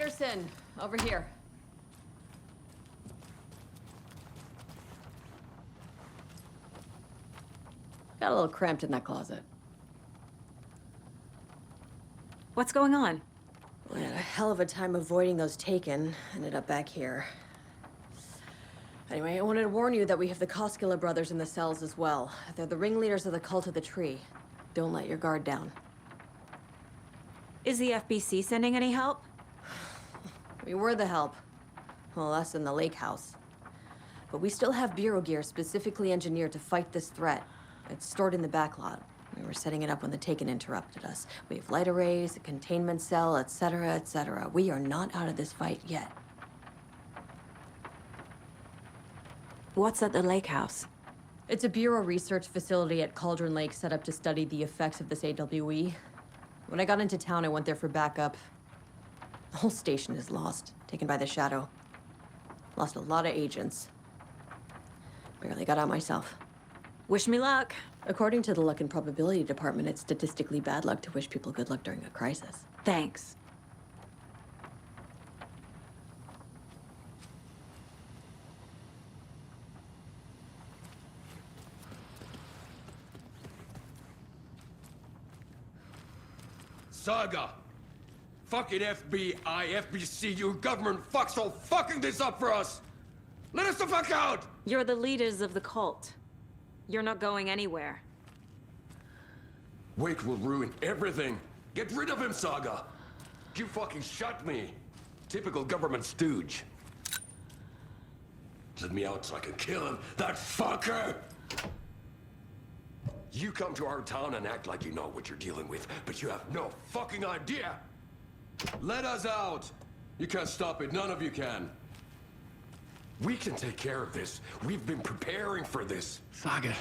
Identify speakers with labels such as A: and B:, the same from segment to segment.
A: Anderson, over here. Got a little cramped in that closet.
B: What's going on?
A: We had a hell of a time avoiding those taken. Ended up back here. Anyway, I wanted to warn you that we have the Koskela brothers in the cells as well. They're the ringleaders of the Cult of the Tree. Don't let your guard down.
B: Is the FBC sending any help?
A: We were the help. Well, us in the lake house. But we still have Bureau gear specifically engineered to fight this threat. It's stored in the backlot. We were setting it up when the Taken interrupted us. We have light arrays, a containment cell, etc., etc. We are not out of this fight yet.
B: What's at the lake house?
A: It's a Bureau research facility at Cauldron Lake set up to study the effects of this AWE. When I got into town, I went there for backup. The whole station is lost, taken by the Shadow. Lost a lot of agents. Barely got out myself.
B: Wish me luck.
A: According to the Luck and Probability Department, it's statistically bad luck to wish people good luck during a crisis.
B: Thanks.
C: Saga! Fucking FBI, FBC, you government fucks all fucking this up for us! Let us the fuck out!
B: You're the leaders of the cult. You're not going anywhere.
C: Wake will ruin everything. Get rid of him, Saga! You fucking shot me. Typical government stooge. Let me out so I can kill him, that fucker! You come to our town and act like you know what you're dealing with, but you have no fucking idea! Let us out! You can't stop it, none of you can. We can take care of this. We've been preparing for this.
D: Saga,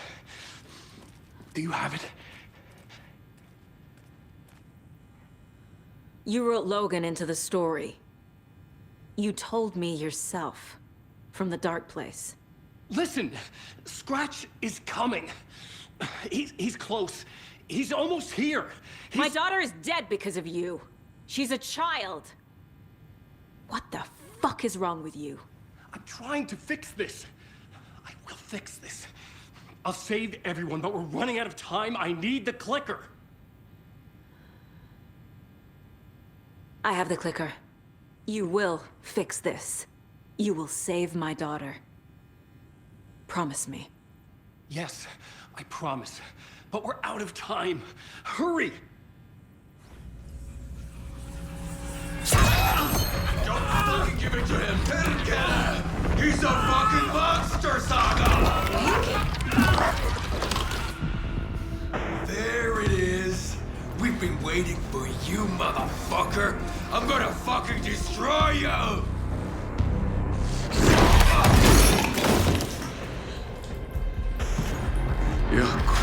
D: do you have it?
B: You wrote Logan into the story. You told me yourself. From the dark place.
D: Listen, Scratch is coming. He's close. He's almost here.
B: My daughter is dead because of you. She's a child. What the fuck is wrong with you?
D: I'm trying to fix this. I will fix this. I'll save everyone, but we're running out of time. I need the clicker.
B: I have the clicker. You will fix this. You will save my daughter. Promise me.
D: Yes, I promise. But we're out of time. Hurry!
C: Don't fucking give it to him! Get him! He's a fucking monster, Saga! There it is! We've been waiting for you, motherfucker! I'm gonna fucking destroy you! Yeah.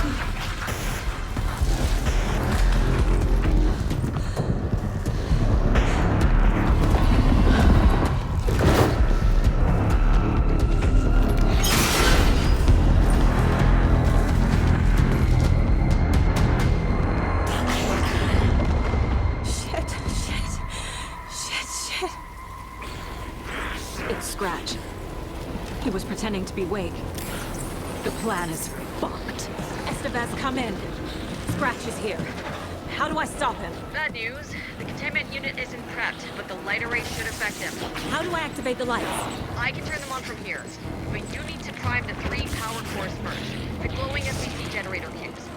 B: It's Scratch. He was pretending to be Wake. The plan is fucked. Estevez, come in. Scratch is here. How do I stop him?
E: Bad news. The containment unit isn't prepped, but the light array should affect him.
B: How do I activate the lights?
E: I can turn them on from here, but you need to prime the 3 power cores first. The glowing SBC generator fuse.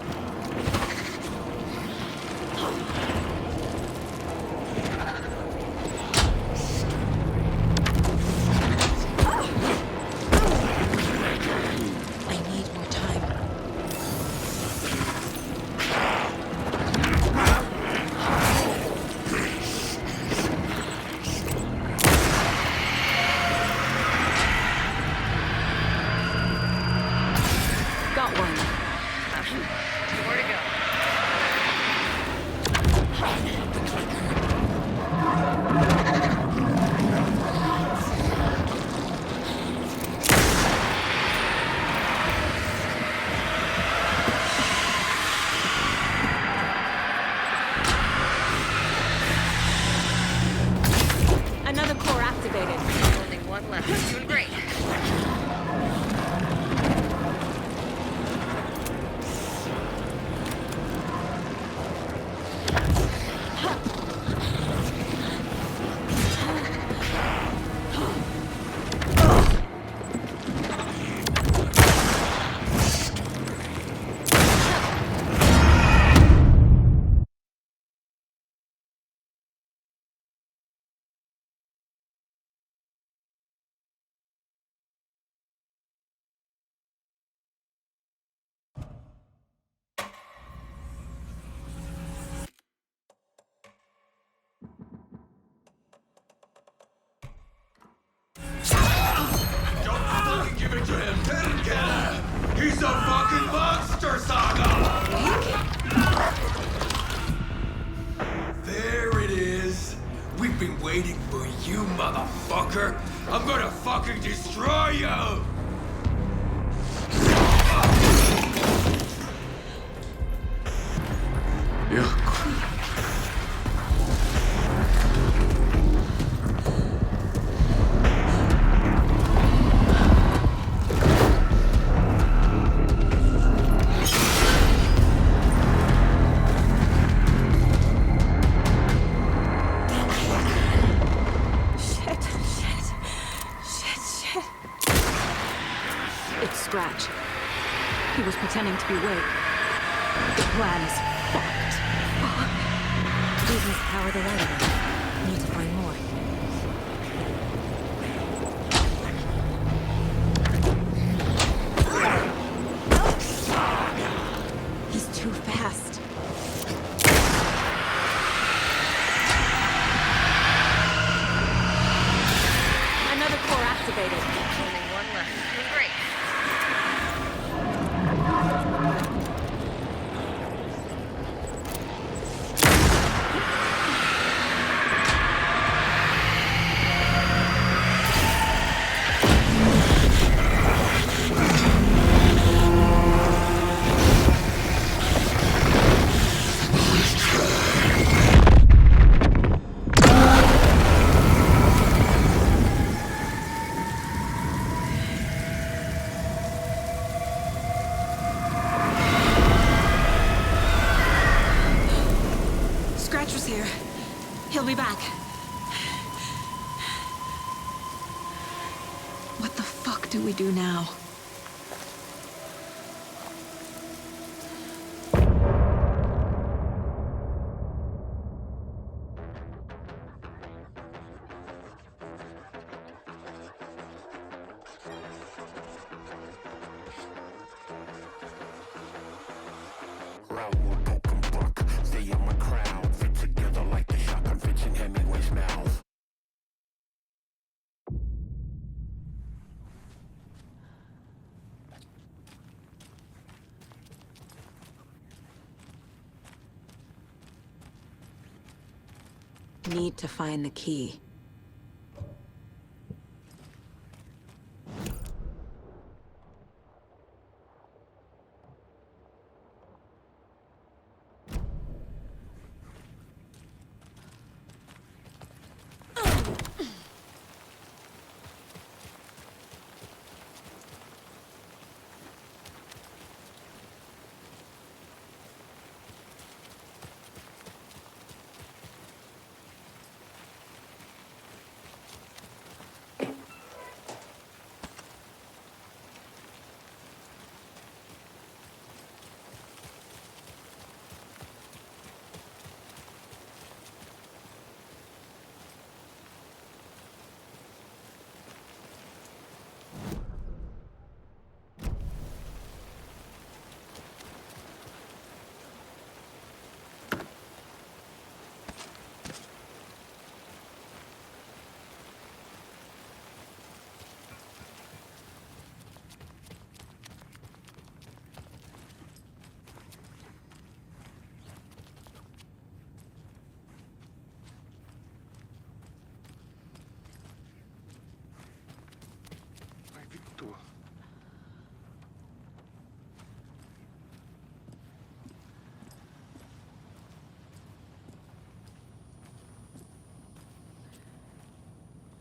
B: I need more time. Got one.
C: to him! Get him! He's a fucking monster, Saga! There it is! We've been waiting for you, motherfucker! I'm gonna fucking destroy you! Yeah.
B: It's Scratch. He was pretending to be Wake. The plan is fucked.
A: These must power the light again. Need to find more.
B: He's too fast. Another core activated.
E: Only one left. Doing great.
B: Scratch was here. He'll be back. What the fuck do we do now?
F: Route will open book. Stay on my crown. Fit together like the shotgun fits in Hemingway's mouth.
B: Need to find the key.
D: Hai vittu.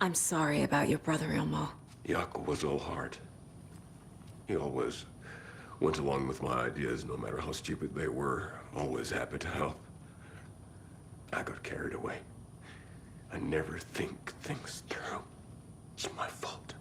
B: I'm sorry about your brother, Ilmo.
C: Jaakko was all heart. He always went along with my ideas, no matter how stupid they were. Always happy to help. I got carried away. I never think things through. It's my fault.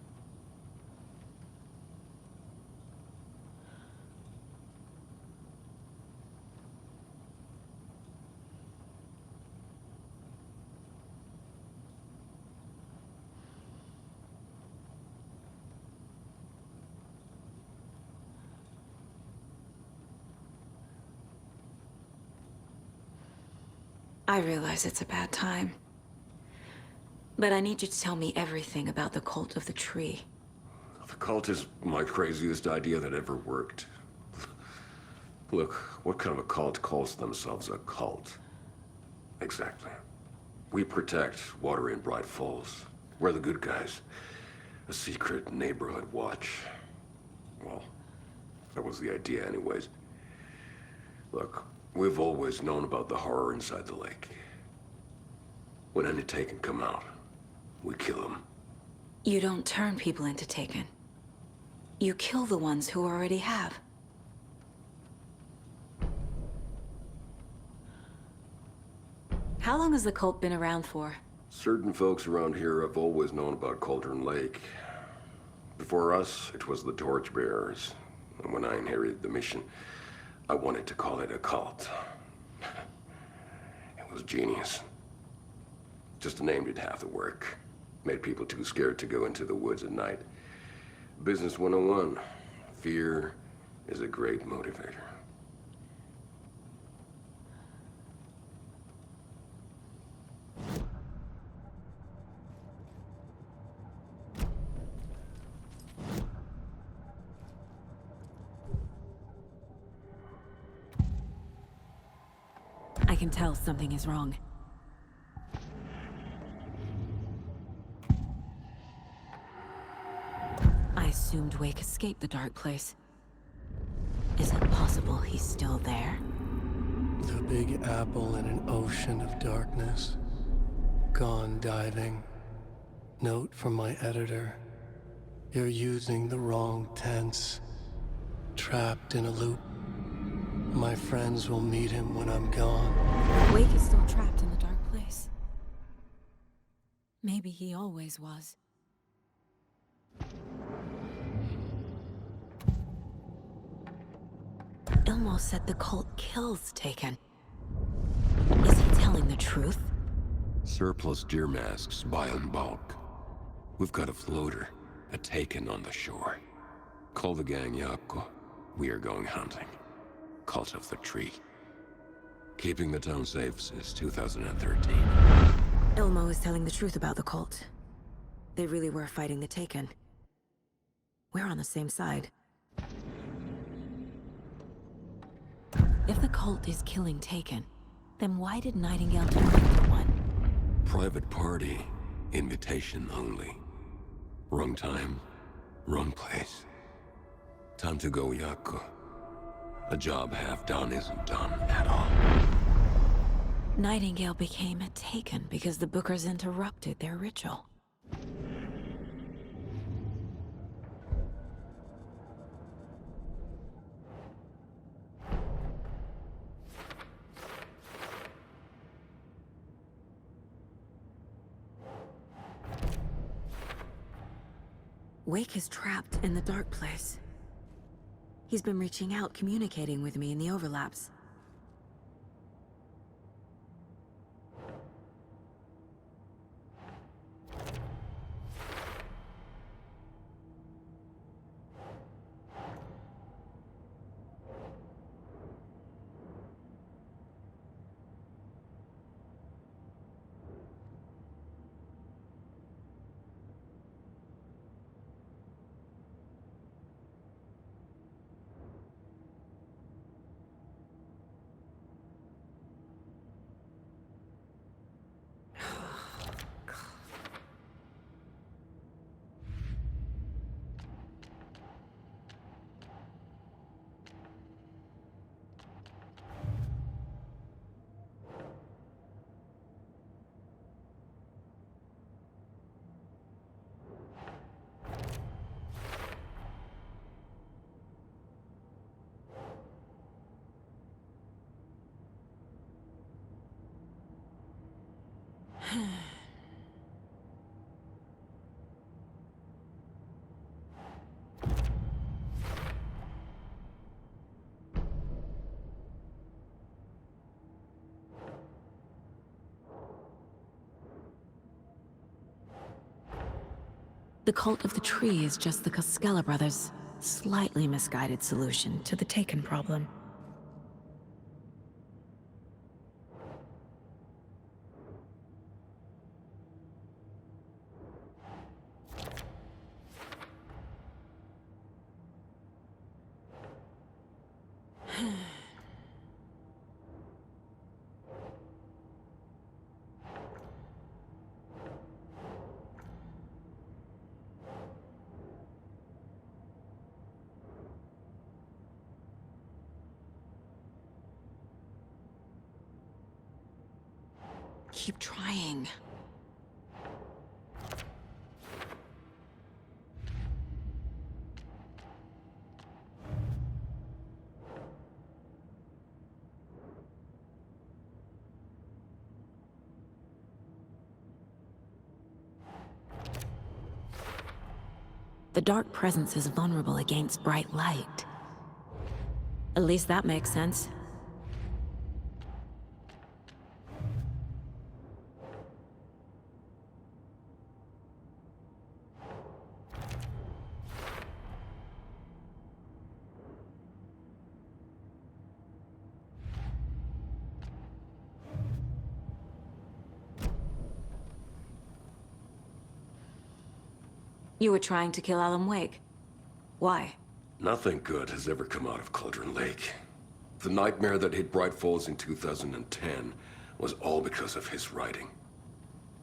B: I realize it's a bad time. But I need you to tell me everything about the Cult of the Tree.
C: The cult is my craziest idea that ever worked. Look, what kind of a cult calls themselves a cult? Exactly. We protect water in Bright Falls. We're the good guys. A secret neighborhood watch. Well, that was the idea anyways. Look, we've always known about the horror inside the lake. When any Taken come out, we kill them.
B: You don't turn people into Taken. You kill the ones who already have. How long has the cult been around for?
C: Certain folks around here have always known about Cauldron Lake. Before us, it was the Torchbearers. And when I inherited the mission, I wanted to call it a cult. It was genius. Just a name did half the work. Made people too scared to go into the woods at night. Business 101. Fear is a great motivator.
B: I can tell something is wrong. I assumed Wake escaped the dark place. Is it possible he's still there?
G: The Big Apple in an ocean of darkness. Gone diving. Note from my editor. You're using the wrong tense. Trapped in a loop. My friends will meet him when I'm gone.
B: Wake is still trapped in the dark place. Maybe he always was. Ilmo said the cult kills Taken. Is he telling the truth?
C: Surplus deer masks buy in bulk. We've got a floater, a Taken on the shore. Call the gang Yakko. We are going hunting. Cult of the Tree. Keeping the town safe since 2013.
B: Ilmo is telling the truth about the cult. They really were fighting the Taken. We're on the same side. If the cult is killing Taken, then why did Nightingale turn into one?
C: Private party. Invitation only. Wrong time. Wrong place. Time to go, Yakko. A job half done isn't done at all.
B: Nightingale became a Taken because the Bookers interrupted their ritual. Wake is trapped in the dark place. He's been reaching out, communicating with me in the overlaps. The Cult of the Tree is just the Koskela brothers' slightly misguided solution to the Taken problem. Keep trying. The dark presence is vulnerable against bright light. At least that makes sense. You were trying to kill Alan Wake. Why?
C: Nothing good has ever come out of Cauldron Lake. The nightmare that hit Bright Falls in 2010 was all because of his writing.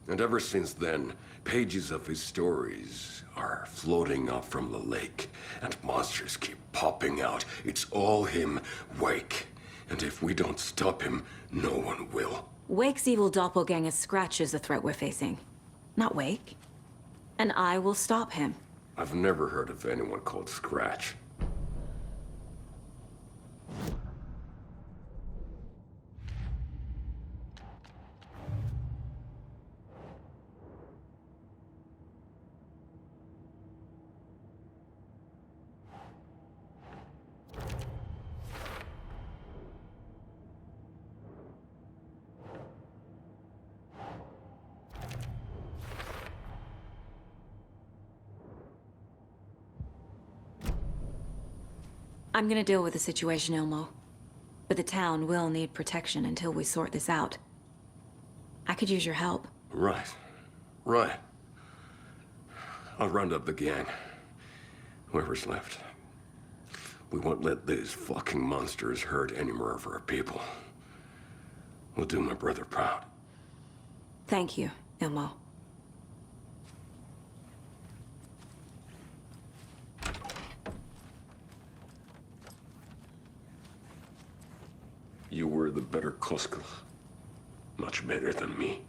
C: And ever since then, pages of his stories are floating up from the lake, and monsters keep popping out. It's all him, Wake. And if we don't stop him, no one will.
B: Wake's evil doppelganger Scratch is the threat we're facing, not Wake. And I will stop him.
C: I've never heard of anyone called Scratch.
B: I'm gonna deal with the situation, Ilmo. But the town will need protection until we sort this out. I could use your help.
C: Right. Right. I'll round up the gang. Whoever's left. We won't let these fucking monsters hurt any more of our people. We'll do my brother proud.
B: Thank you, Ilmo.
C: You were the better Koskal. Much better than me.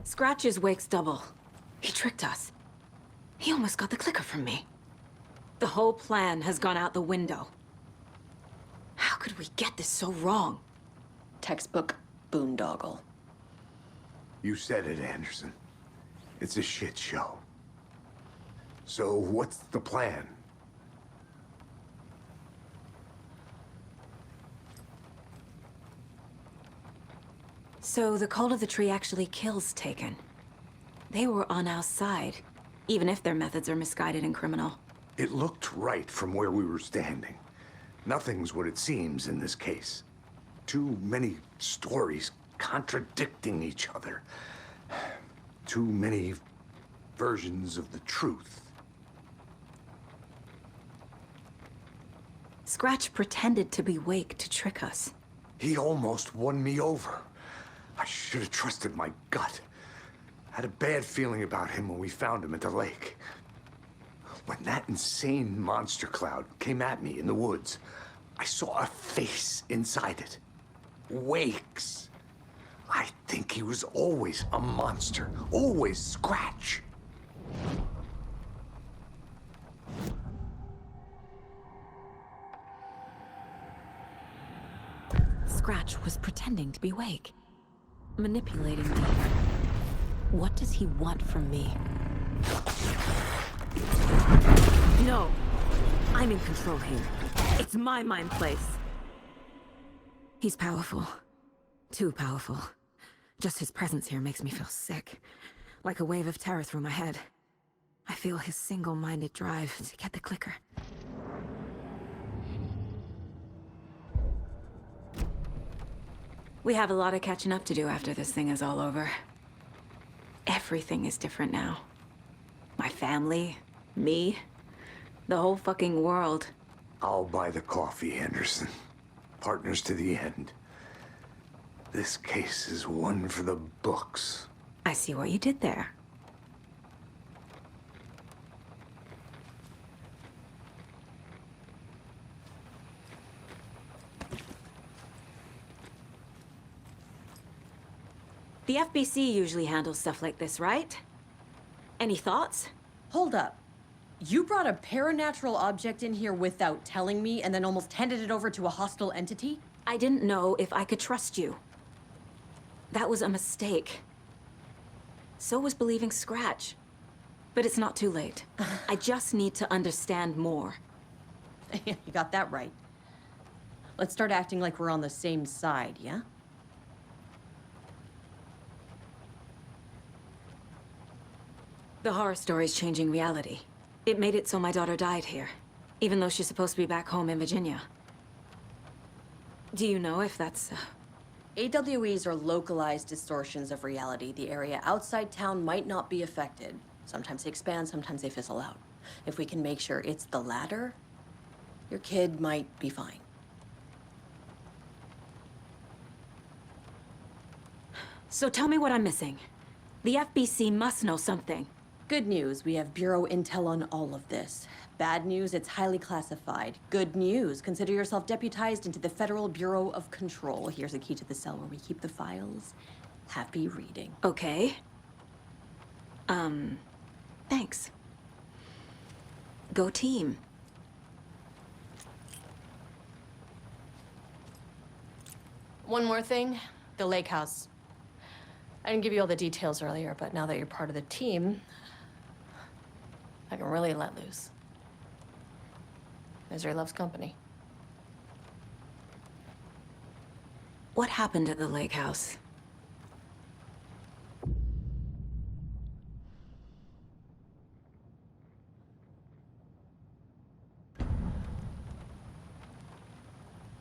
B: Scratch is Wake's double. He tricked us. He almost got the clicker from me. The whole plan has gone out the window. How could we get this so wrong?
A: Textbook boondoggle.
H: You said it, Anderson. It's a shit show. So what's the plan?
B: So the Cult of the Tree actually kills Taken. They were on our side, even if their methods are misguided and criminal.
H: It looked right from where we were standing. Nothing's what it seems in this case. Too many stories contradicting each other. Too many versions of the truth.
B: Scratch pretended to be Wake to trick us.
H: He almost won me over. I should have trusted my gut. Had a bad feeling about him when we found him at the lake. When that insane monster cloud came at me in the woods, I saw a face inside it. Wake's. I think he was always a monster. Always Scratch.
B: Scratch was pretending to be Wake. Manipulating me. What does he want from me? No! I'm in control here. It's my mind place. He's powerful. Too powerful. Just his presence here makes me feel sick. Like a wave of terror through my head. I feel his single-minded drive to get the clicker. We have a lot of catching up to do after this thing is all over. Everything is different now. My family, me, the whole fucking world.
H: I'll buy the coffee, Anderson. Partners to the end. This case is one for the books.
B: I see what you did there. The FBC usually handles stuff like this, right? Any thoughts?
A: Hold up. You brought a paranatural object in here without telling me and then almost handed it over to a hostile entity?
B: I didn't know if I could trust you. That was a mistake. So was believing Scratch. But it's not too late. I just need to understand more.
A: You got that right. Let's start acting like we're on the same side, yeah?
B: The horror story's changing reality. It made it so my daughter died here, even though she's supposed to be back home in Virginia. Do you know if that's...
A: AWEs are localized distortions of reality. The area outside town might not be affected. Sometimes they expand, sometimes they fizzle out. If we can make sure it's the latter, your kid might be fine.
B: So tell me what I'm missing. The FBC must know something.
A: Good news, we have Bureau intel on all of this. Bad news, it's highly classified. Good news, consider yourself deputized into the Federal Bureau of Control. Here's a key to the cell where we keep the files. Happy reading.
B: Okay. Thanks. Go team.
A: One more thing, the lake house. I didn't give you all the details earlier, but now that you're part of the team, I can really let loose. Misery loves company.
B: What happened at the lake house?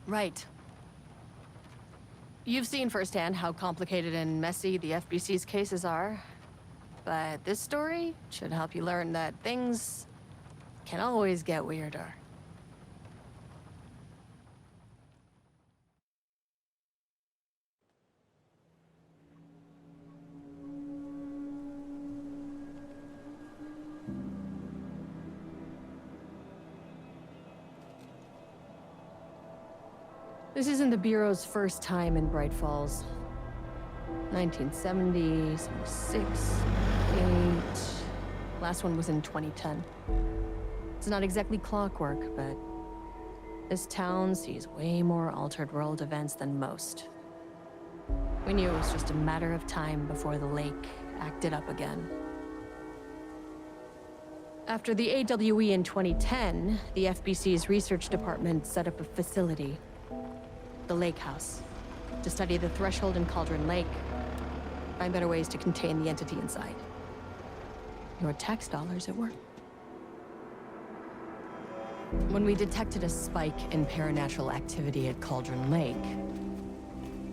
A: Right. You've seen firsthand how complicated and messy the FBC's cases are. But this story should help you learn that things can always get weirder. This isn't the Bureau's first time in Bright Falls. 1970, 76, 8... Last one was in 2010. It's not exactly clockwork, but this town sees way more altered world events than most. We knew it was just a matter of time before the lake acted up again. After the AWE in 2010, the FBC's research department set up a facility, the Lake House, to study the threshold in Cauldron Lake, find better ways to contain the entity inside. Your tax dollars at work. When we detected a spike in paranatural activity at Cauldron Lake,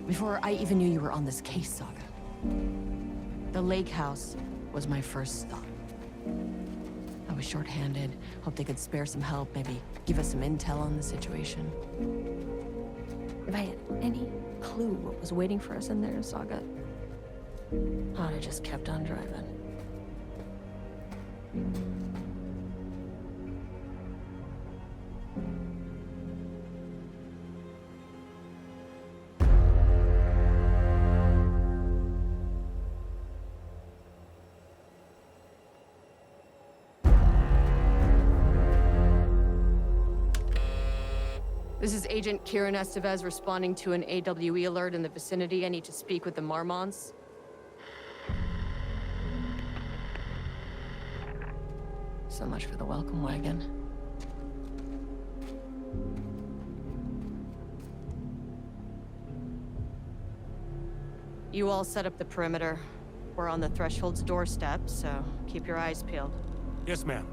A: before I even knew you were on this case, Saga, the Lake House was my first stop. I was short-handed, hoped they could spare some help, maybe give us some intel on the situation. If I had any clue what was waiting for us in there, Saga, I'd have just kept on driving. This is Agent Kieran Estevez responding to an AWE alert in the vicinity. I need to speak with the Marmonts. So much for the welcome wagon. You all set up the perimeter. We're on the Threshold's doorstep, so keep your eyes peeled.
I: Yes, ma'am.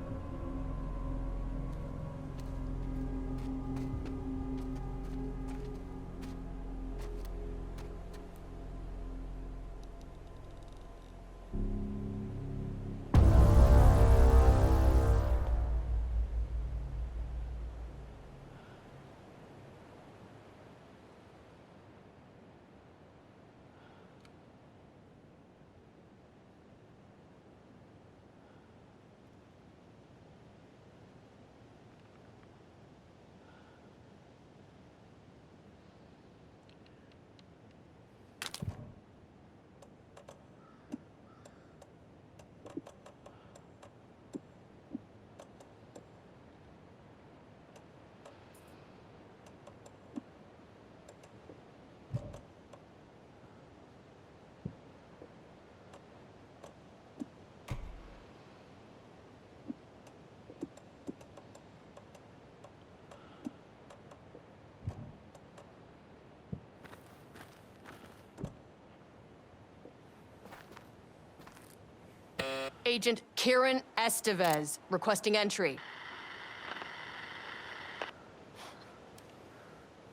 A: Agent Kieran Estevez, requesting entry.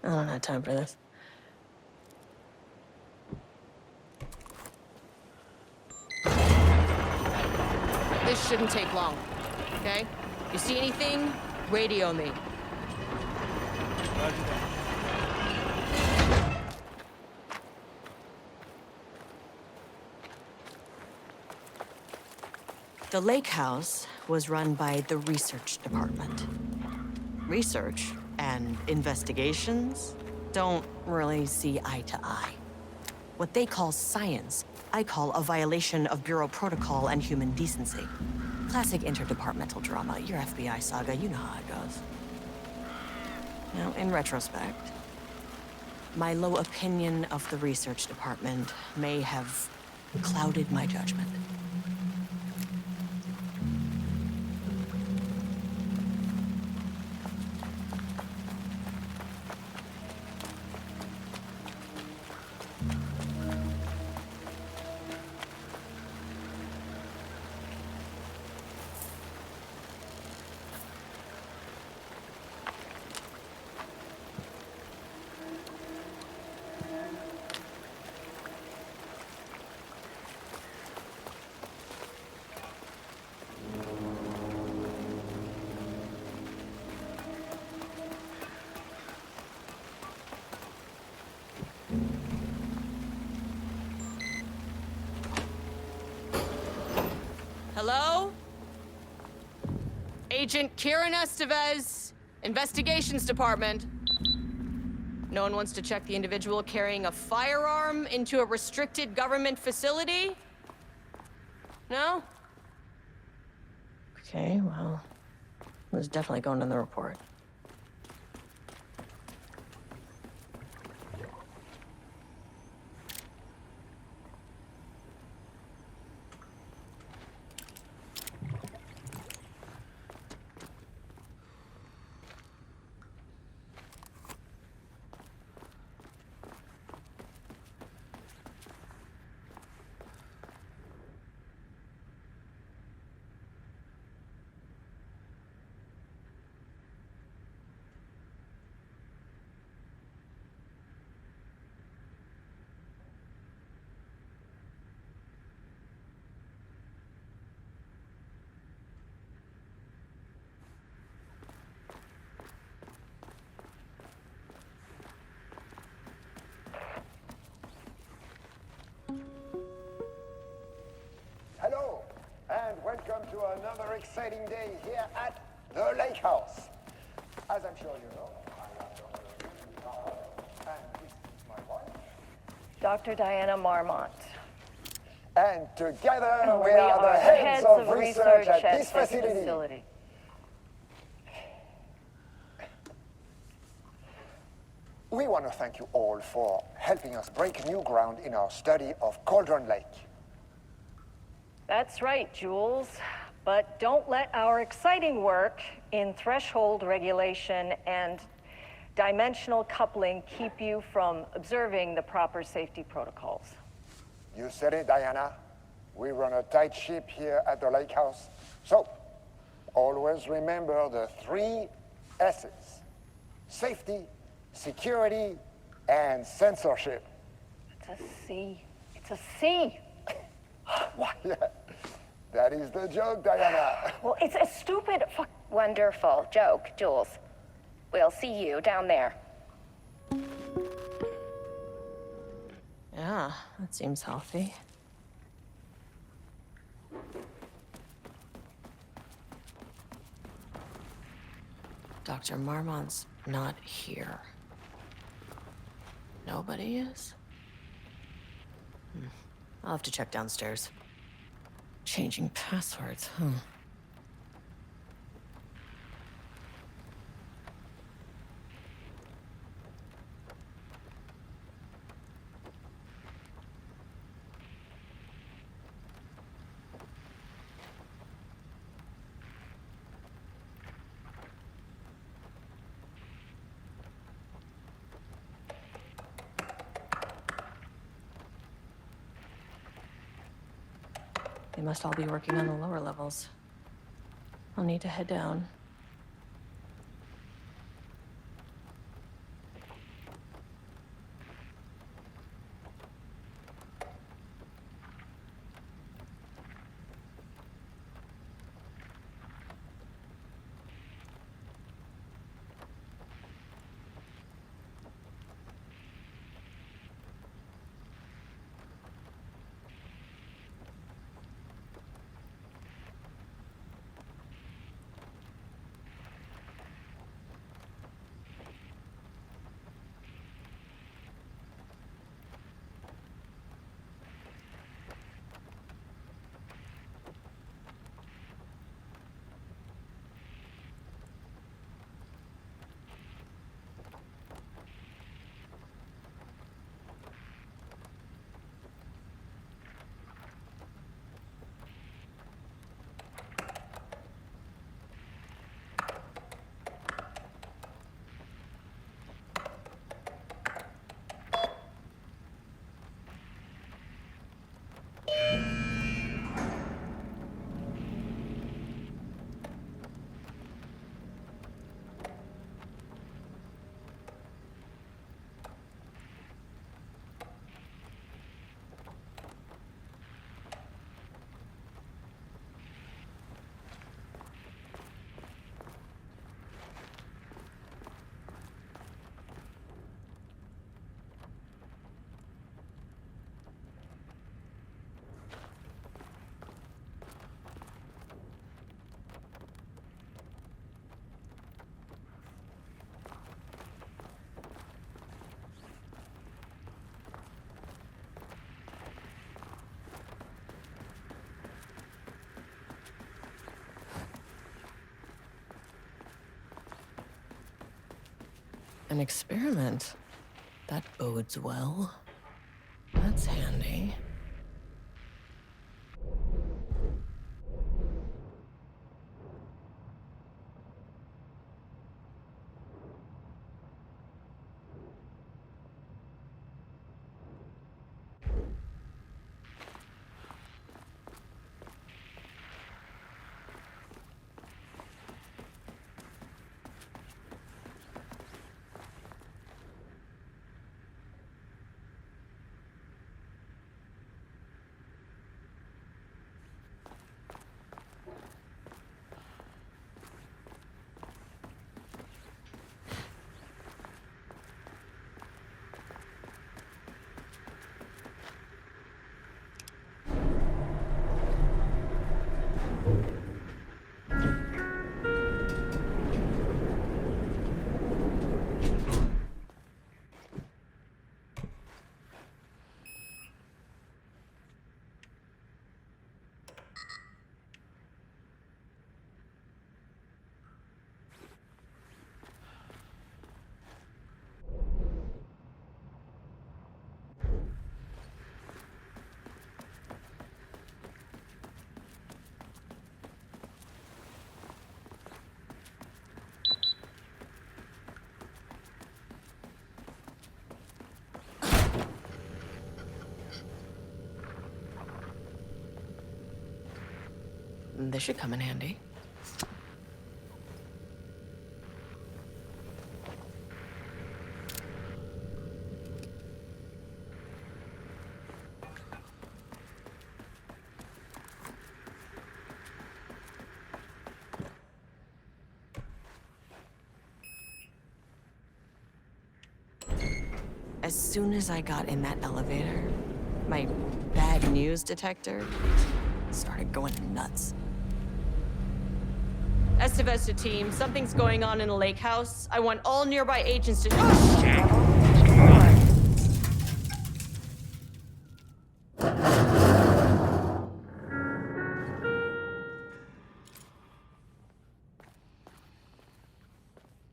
A: I don't have time for this. This shouldn't take long, okay? You see anything, radio me. The lake house was run by the research department. Research and investigations don't really see eye to eye. What they call science, I call a violation of Bureau protocol and human decency. Classic interdepartmental drama, your FBI saga, you know how it goes. Now, in retrospect, my low opinion of the research department may have clouded my judgment. Hello? Agent Kieran Estevez, Investigations Department. No one wants to check the individual carrying a firearm into a restricted government facility? No? Okay, well, it was definitely going in the report.
I: Hello, and welcome to another exciting day here at the Lake House. As I'm sure you know, I am Dr. Marmont, and this is my wife.
J: Dr. Diana Marmont.
I: And together we are the heads of research at this facility. We want to thank you all for helping us break new ground in our study of Cauldron Lake.
J: That's right, Jules. But don't let our exciting work in threshold regulation and dimensional coupling keep you from observing the proper safety protocols.
I: You said it, Diana. We run a tight ship here at the Lake House. So, always remember the 3 S's. Safety, security, and censorship.
J: It's a C. It's a C.
I: Why, yeah. That is the joke, Diana.
J: Well, it's a stupid fuck.
E: Wonderful joke, Jules. We'll see you down there.
A: Yeah, that seems healthy. Dr. Marmont's not here. Nobody is? I'll have to check downstairs. Changing passwords, huh? They must all be working on the lower levels. I'll need to head down. An experiment. That bodes well. That's handy. This should come in handy. As soon as I got in that elevator, my bad news detector started going nuts. Estevez to team, something's going on in the lake house. I want all nearby agents to— Oh, shit!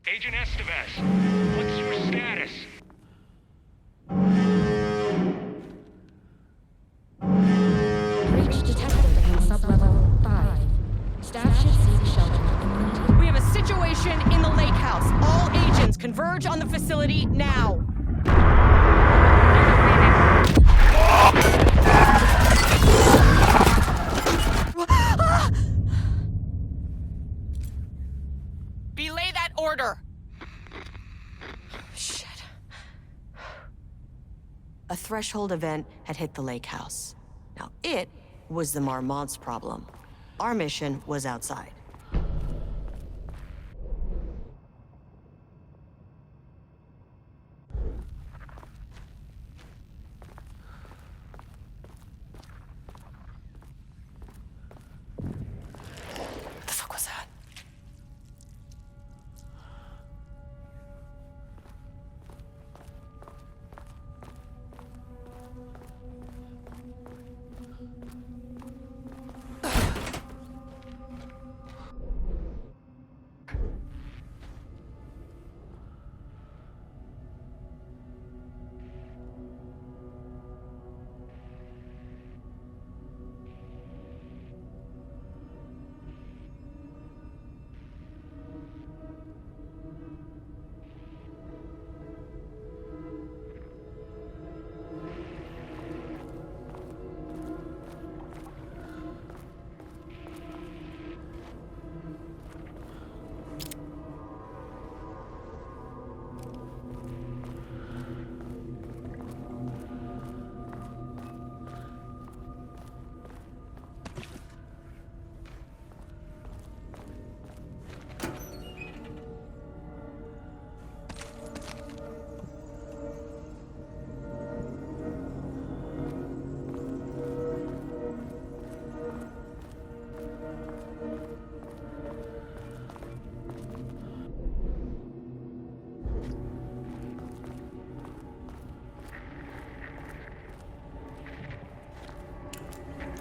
K: Agent Estevez, what's your status?
L: Breach detected in sublevel 5. Staff should seek shelter immediately.
A: We have a situation in the lake house. All agents converge on the facility now. threshold event had hit the lake house. Now, it was the Marmont's problem. Our mission was outside. What the fuck was that?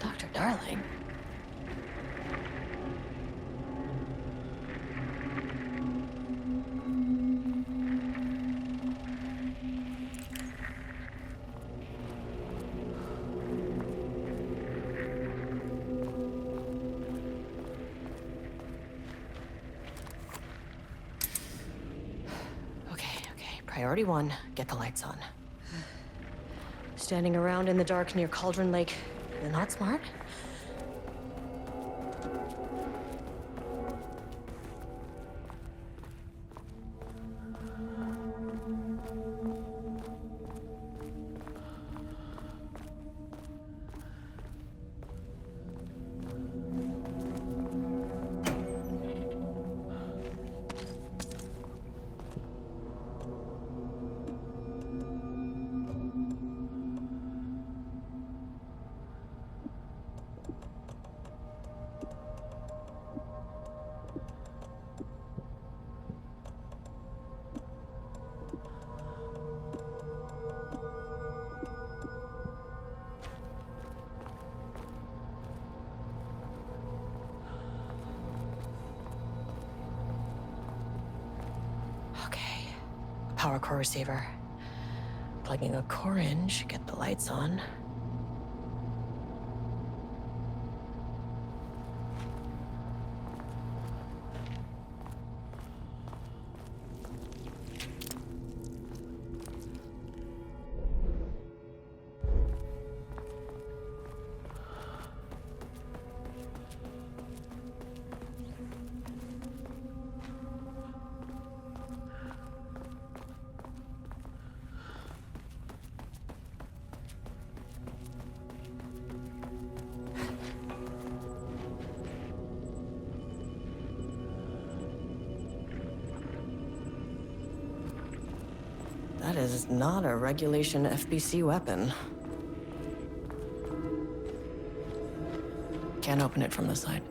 A: Dr. Darling? Okay. Priority 1, get the lights on. Standing around in the dark near Cauldron Lake, not smart? Okay. Power core receiver. Plugging a core in should get the lights on. That is not a regulation FBC weapon. Can't open it from the side.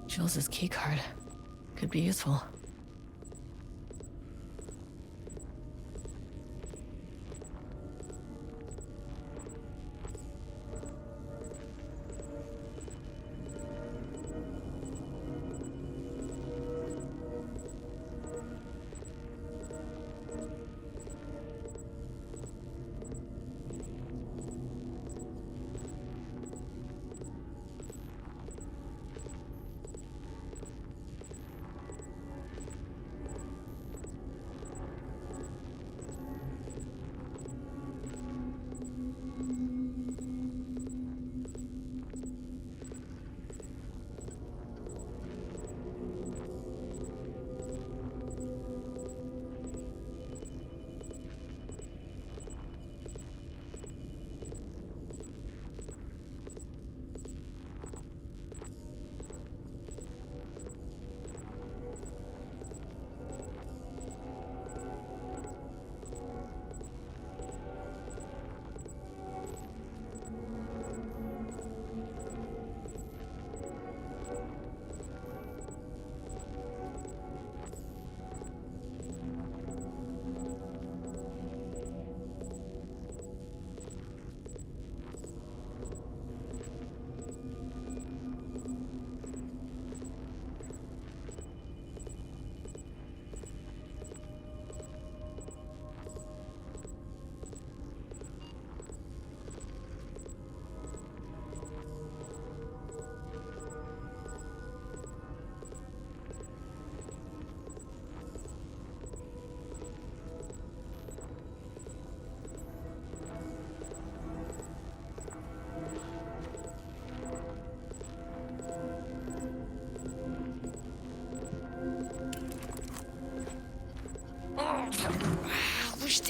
A: Jules' keycard. Could be useful.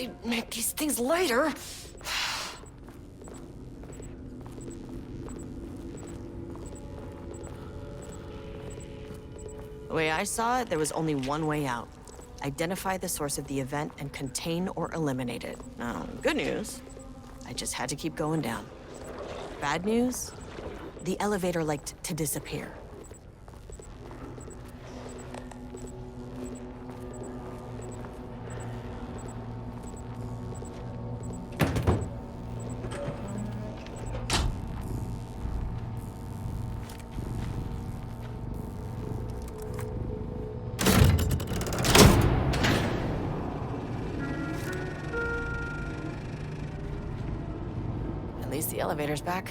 A: they make these things lighter. The way I saw it, there was only one way out. Identify the source of the event and contain or eliminate it. Now, good news, I just had to keep going down. Bad news, the elevator liked to disappear. At least the elevator's back.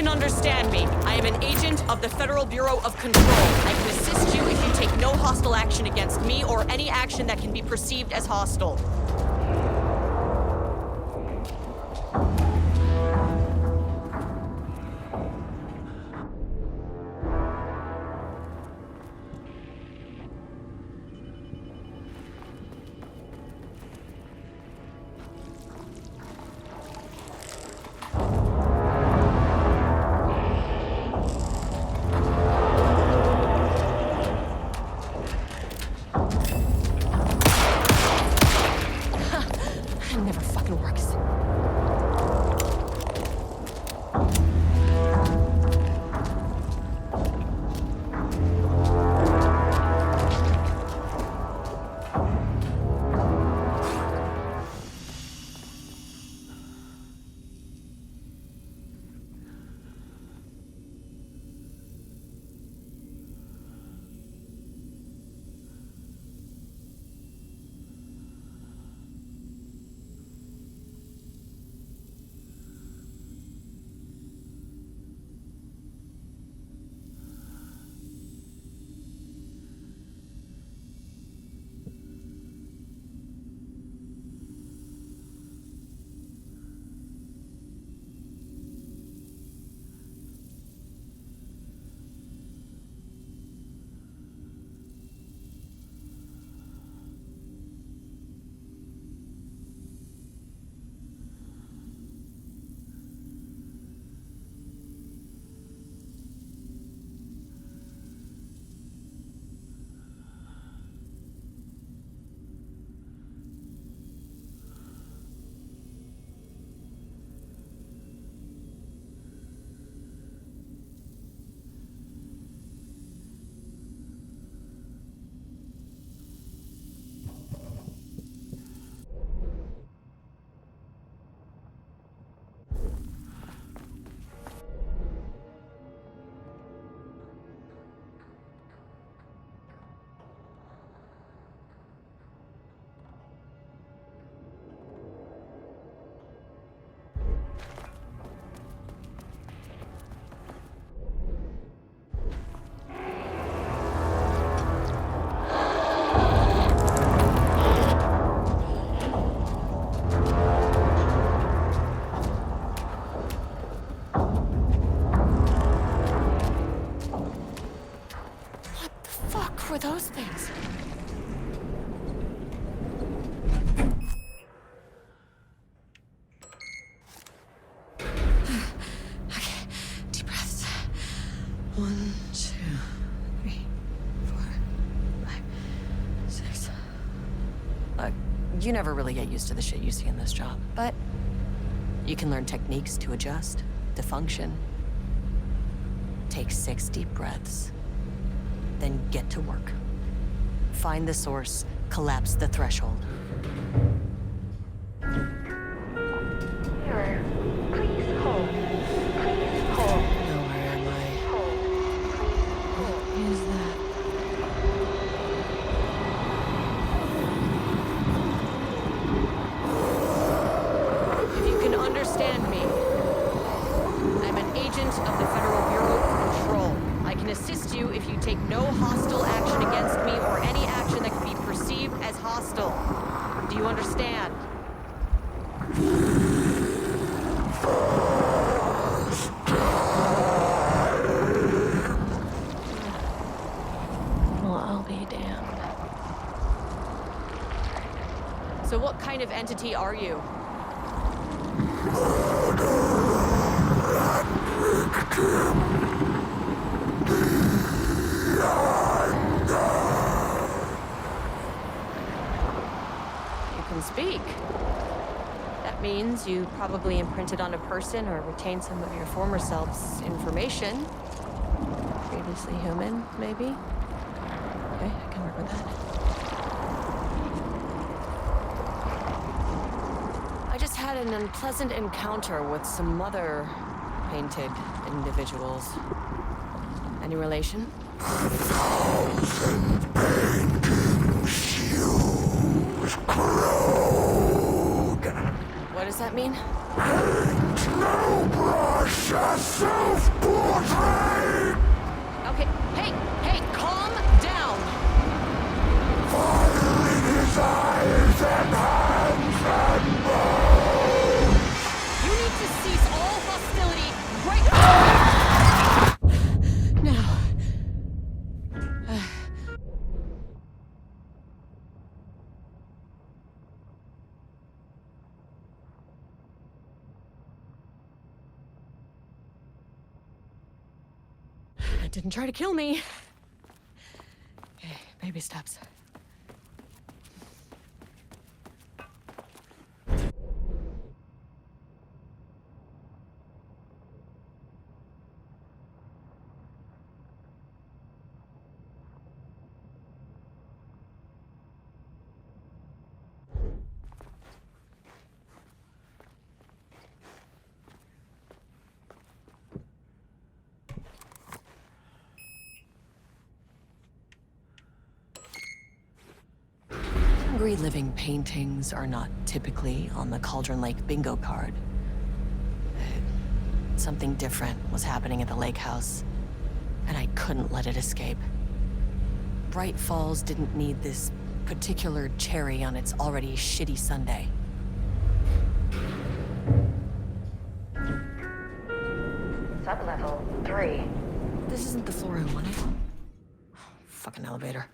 M: Understand me. I am an agent of the Federal Bureau of Control. I can assist you if you take no hostile action against me or any action that can be perceived as hostile.
A: were those things? Okay, deep breaths. 1, 2, 3, 4, 5, 6. Look, you never really get used to the shit you see in this job, but you can learn techniques to adjust, to function. Take 6 deep breaths. Then get to work. Find the source, collapse the threshold.
J: Mirror, please hold. Please hold.
A: Now where am I? What is that? If you can understand me, I'm an agent of the Federal Bureau of Control. I can assist you if you take no hostile action against me or any action that can be perceived as hostile. Do you understand? Well, I'll be damned. So what kind of entity are you? You can speak. That means you probably imprinted on a person or retained some of your former self's information. Previously human, maybe? Okay, I can work with that. I just had an unpleasant encounter with some other painted individuals. Any relation?
F: 1,000 paintings use crude.
A: What does that mean?
F: Paint no brush, a self-portrait.
A: Okay, hey, calm down!
F: Firing his eyes and hands and bones.
A: You need to cease all hostility right now! It didn't try to kill me. Okay, baby steps. Hungry living paintings are not typically on the Cauldron Lake bingo card. Something different was happening at the lake house, and I couldn't let it escape. Bright Falls didn't need this particular cherry on its already shitty sundae.
J: Sublevel 3.
A: This isn't the floor I wanted. Fucking elevator.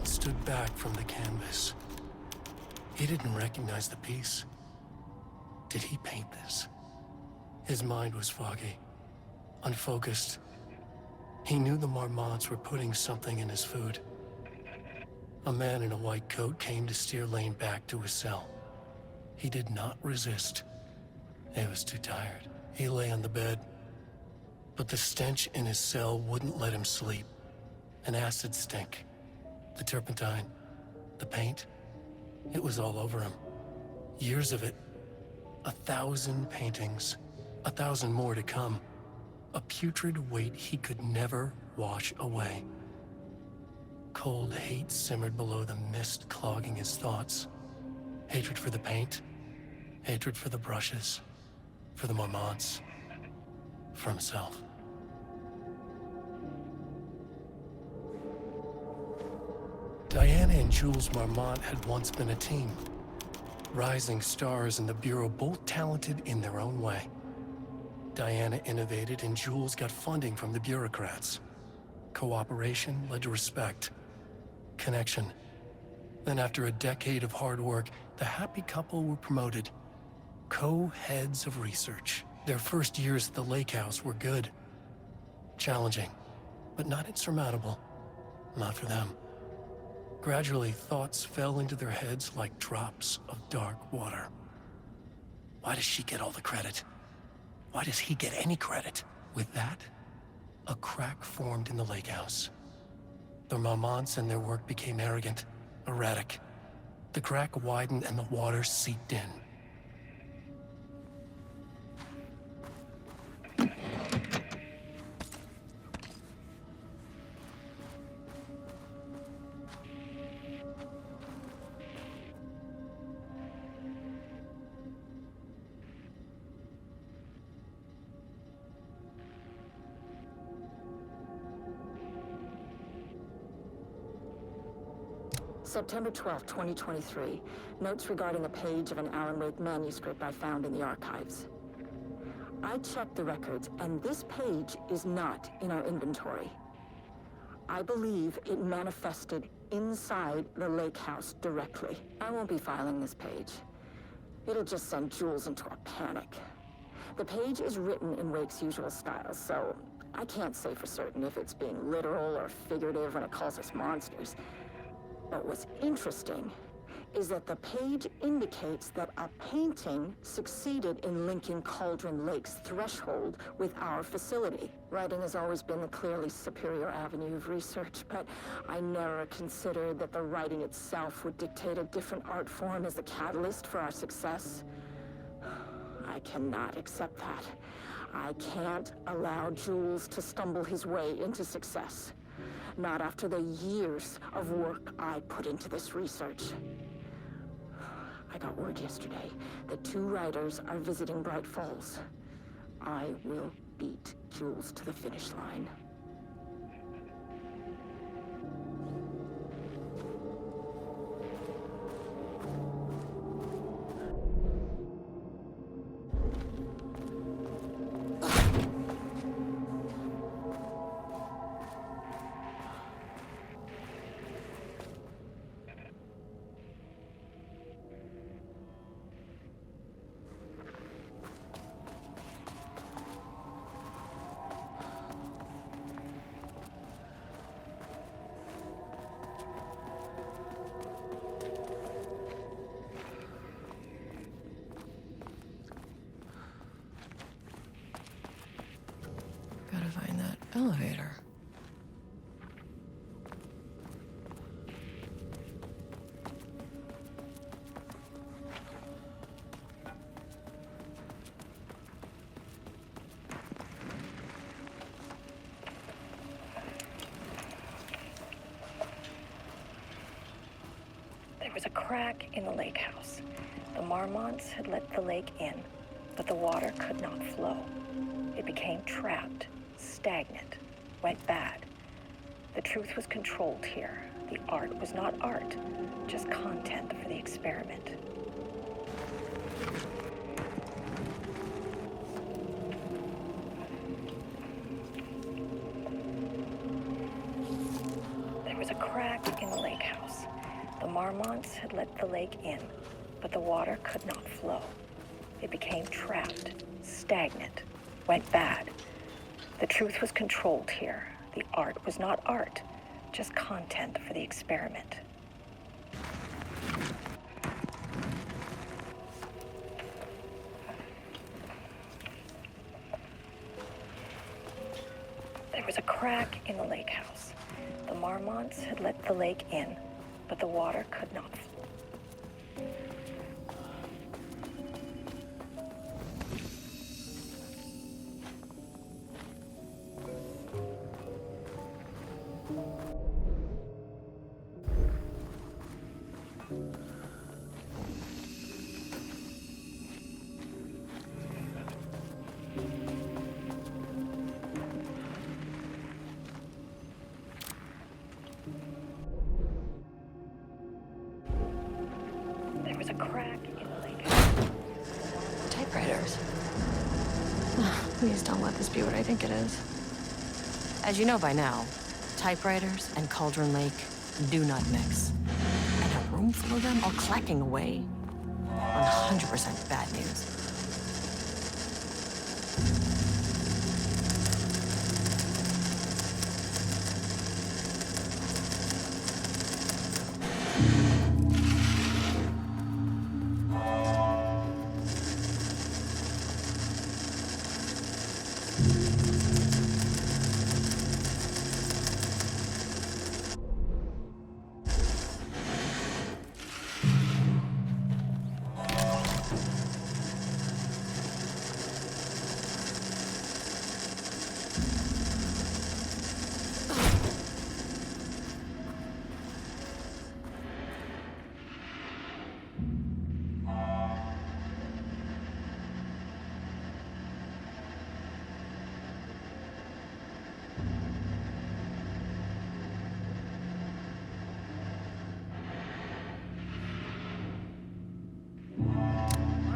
G: Stood back from the canvas. He didn't recognize the piece. Did he paint this? His mind was foggy, unfocused. He knew the Marmots were putting something in his food. A man in a white coat came to steer Lane back to his cell. He did not resist. He was too tired. He lay on the bed. But the stench in his cell wouldn't let him sleep. An acid stink. The turpentine. The paint. It was all over him. Years of it. 1,000 paintings. 1,000 more to come. A putrid weight he could never wash away. Cold hate simmered below the mist clogging his thoughts. Hatred for the paint. Hatred for the brushes. For the Marmonts. For himself. Diana and Jules Marmont had once been a team. Rising stars in the Bureau, both talented in their own way. Diana innovated and Jules got funding from the bureaucrats. Cooperation led to respect. Connection. Then after a decade of hard work, the happy couple were promoted. Co-heads of research. Their first years at the lake house were good. Challenging, but not insurmountable. Not for them. Gradually, thoughts fell into their heads like drops of dark water. Why does she get all the credit? Why does he get any credit? With that, a crack formed in the lake house. The Marmonts and their work became arrogant, erratic. The crack widened and the water seeped in.
L: September 12, 2023. Notes regarding a page of an Alan Wake manuscript I found in the archives. I checked the records, and this page is not in our inventory. I believe it manifested inside the lake house directly. I won't be filing this page. It'll just send Jules into a panic. The page is written in Wake's usual style, so I can't say for certain if it's being literal or figurative when it calls us monsters. But what's interesting is that the page indicates that a painting succeeded in linking Cauldron Lake's threshold with our facility. Writing has always been the clearly superior avenue of research, but I never considered that the writing itself would dictate a different art form as the catalyst for our success. I cannot accept that. I can't allow Jules to stumble his way into success. Not after the years of work I put into this research. I got word yesterday that 2 writers are visiting Bright Falls. I will beat Jules to the finish line.
A: Gotta find that elevator.
J: There was a crack in the lake house. The Marmonts had let the lake in, but the water could not flow. It became trapped, stagnant, went bad. The truth was controlled here. The art was not art, just content for the experiment. There was a crack in the lake house. The Marmonts had let the lake in, but the water could not flow. It became trapped, stagnant, went bad. The truth was controlled here. The art was not art, just content for the experiment. was a crack in the lake house. The Marmonts had let the lake in, but the water could not. There was a crack in the lake.
E: Typewriters. Please don't let this be what I think it is. As you know by now, typewriters and Cauldron Lake do not mix. And a room full of them all clacking away? 100% bad news.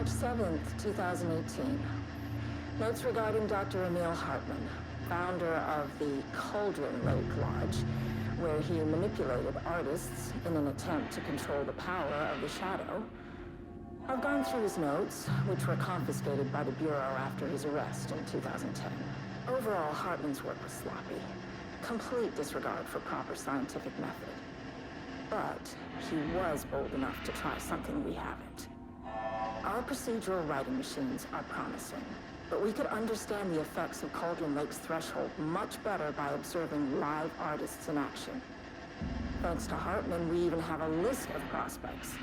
L: March 7th, 2018. Notes regarding Dr. Emil Hartman, founder of the Cauldron Lake Lodge, where he manipulated artists in an attempt to control the power of the Shadow. I've gone through his notes, which were confiscated by the Bureau after his arrest in 2010. Overall, Hartman's work was sloppy. Complete disregard for proper scientific method. But he was bold enough to try something we haven't. Our procedural writing machines are promising, but we could understand the effects of Cauldron Lake's threshold much better by observing live artists in action. Thanks to Hartman, we even have a list of prospects.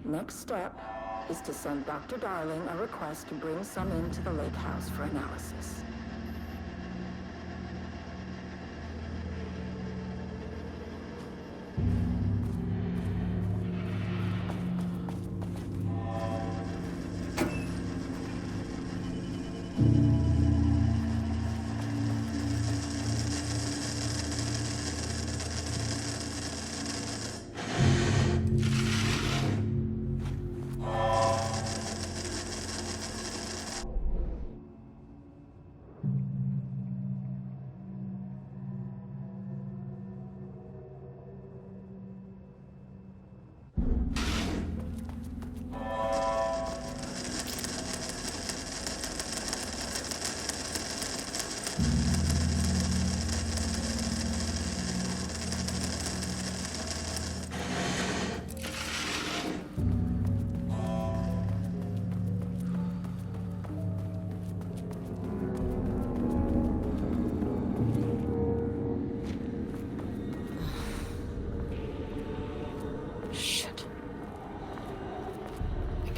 L: Next step is to send Dr. Darling a request to bring some into the lake house for analysis.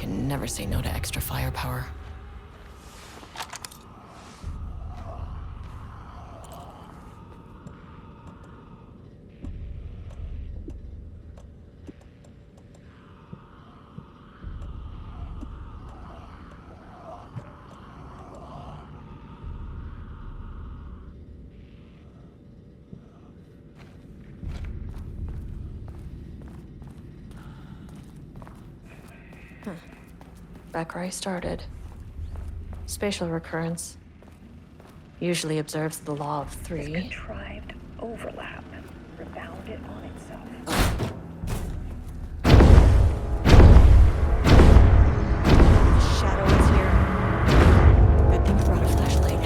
E: Never say no to extra firepower. Back where I started. Spatial recurrence. Usually observes the law of three.
J: This contrived overlap rebounded on itself.
E: The shadow is here. Good thing I brought a flashlight.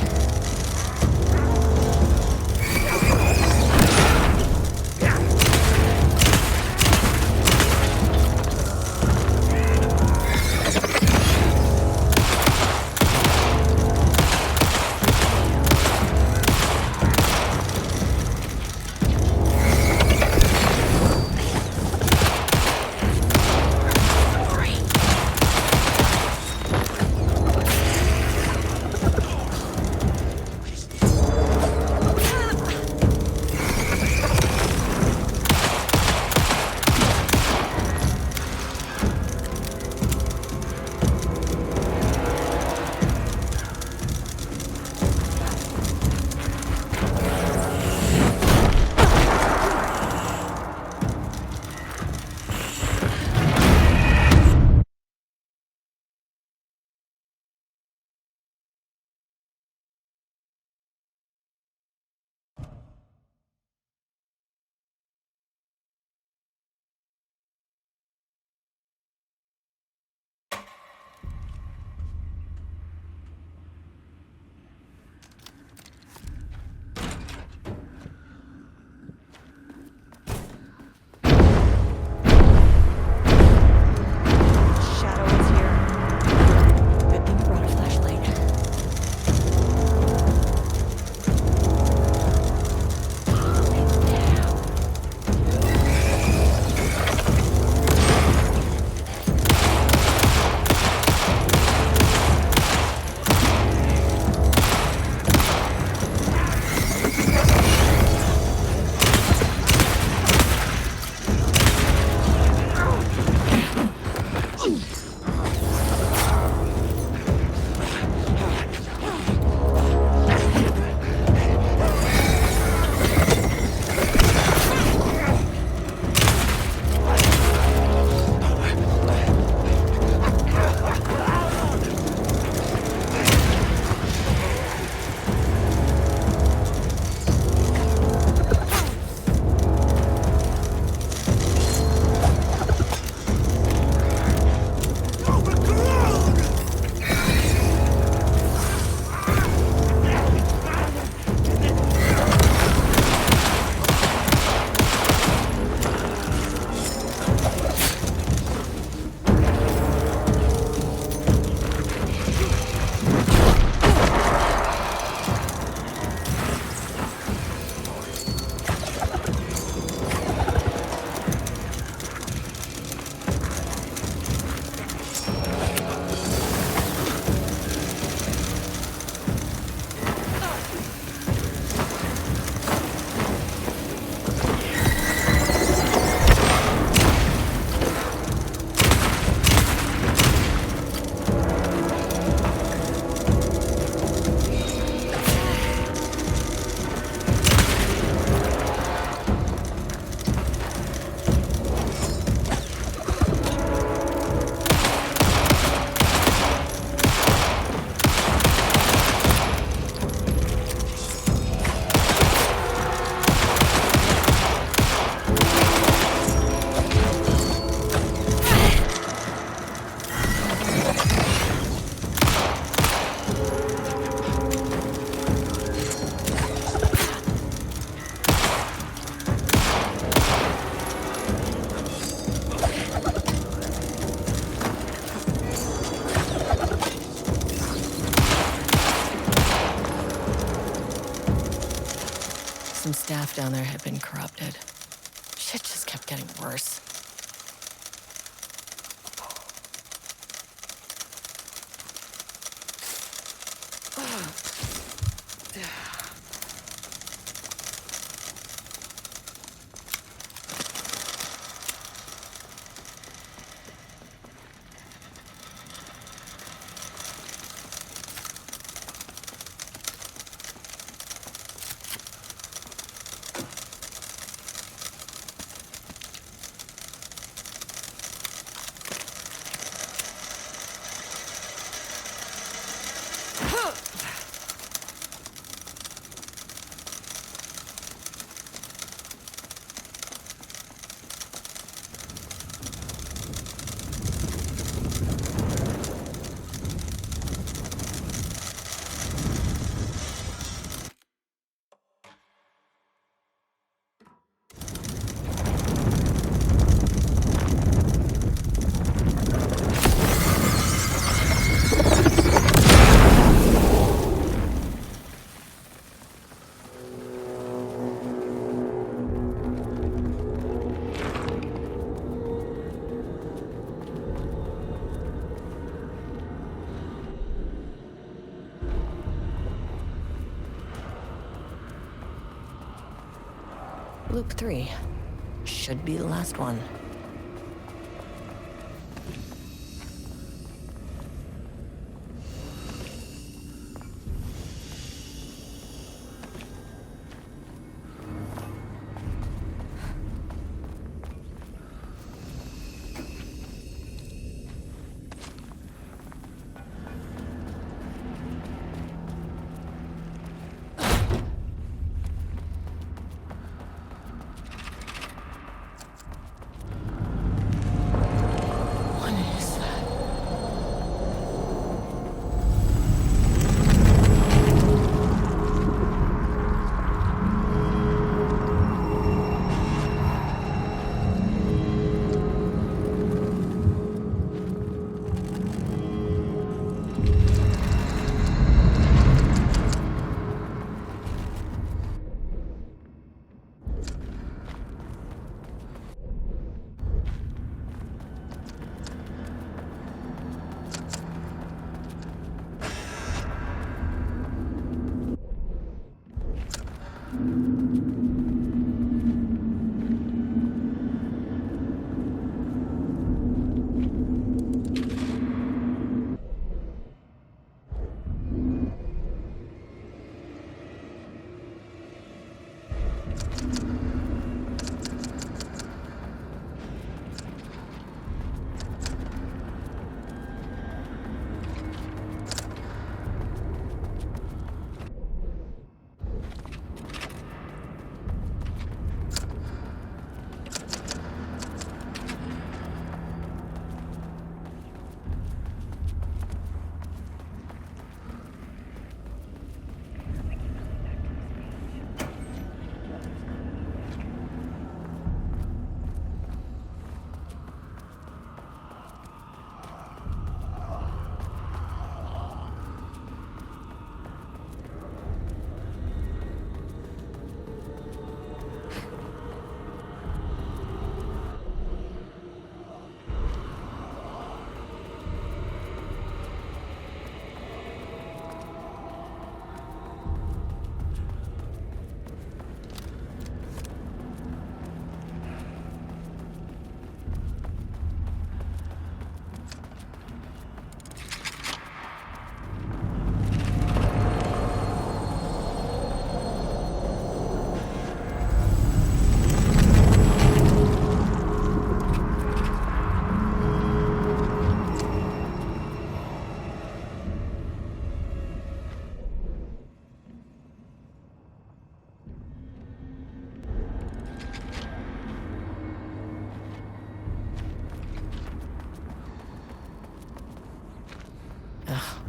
E: Some staff down there had been corrupted. Shit just kept getting worse. Loop 3. Should be the last one.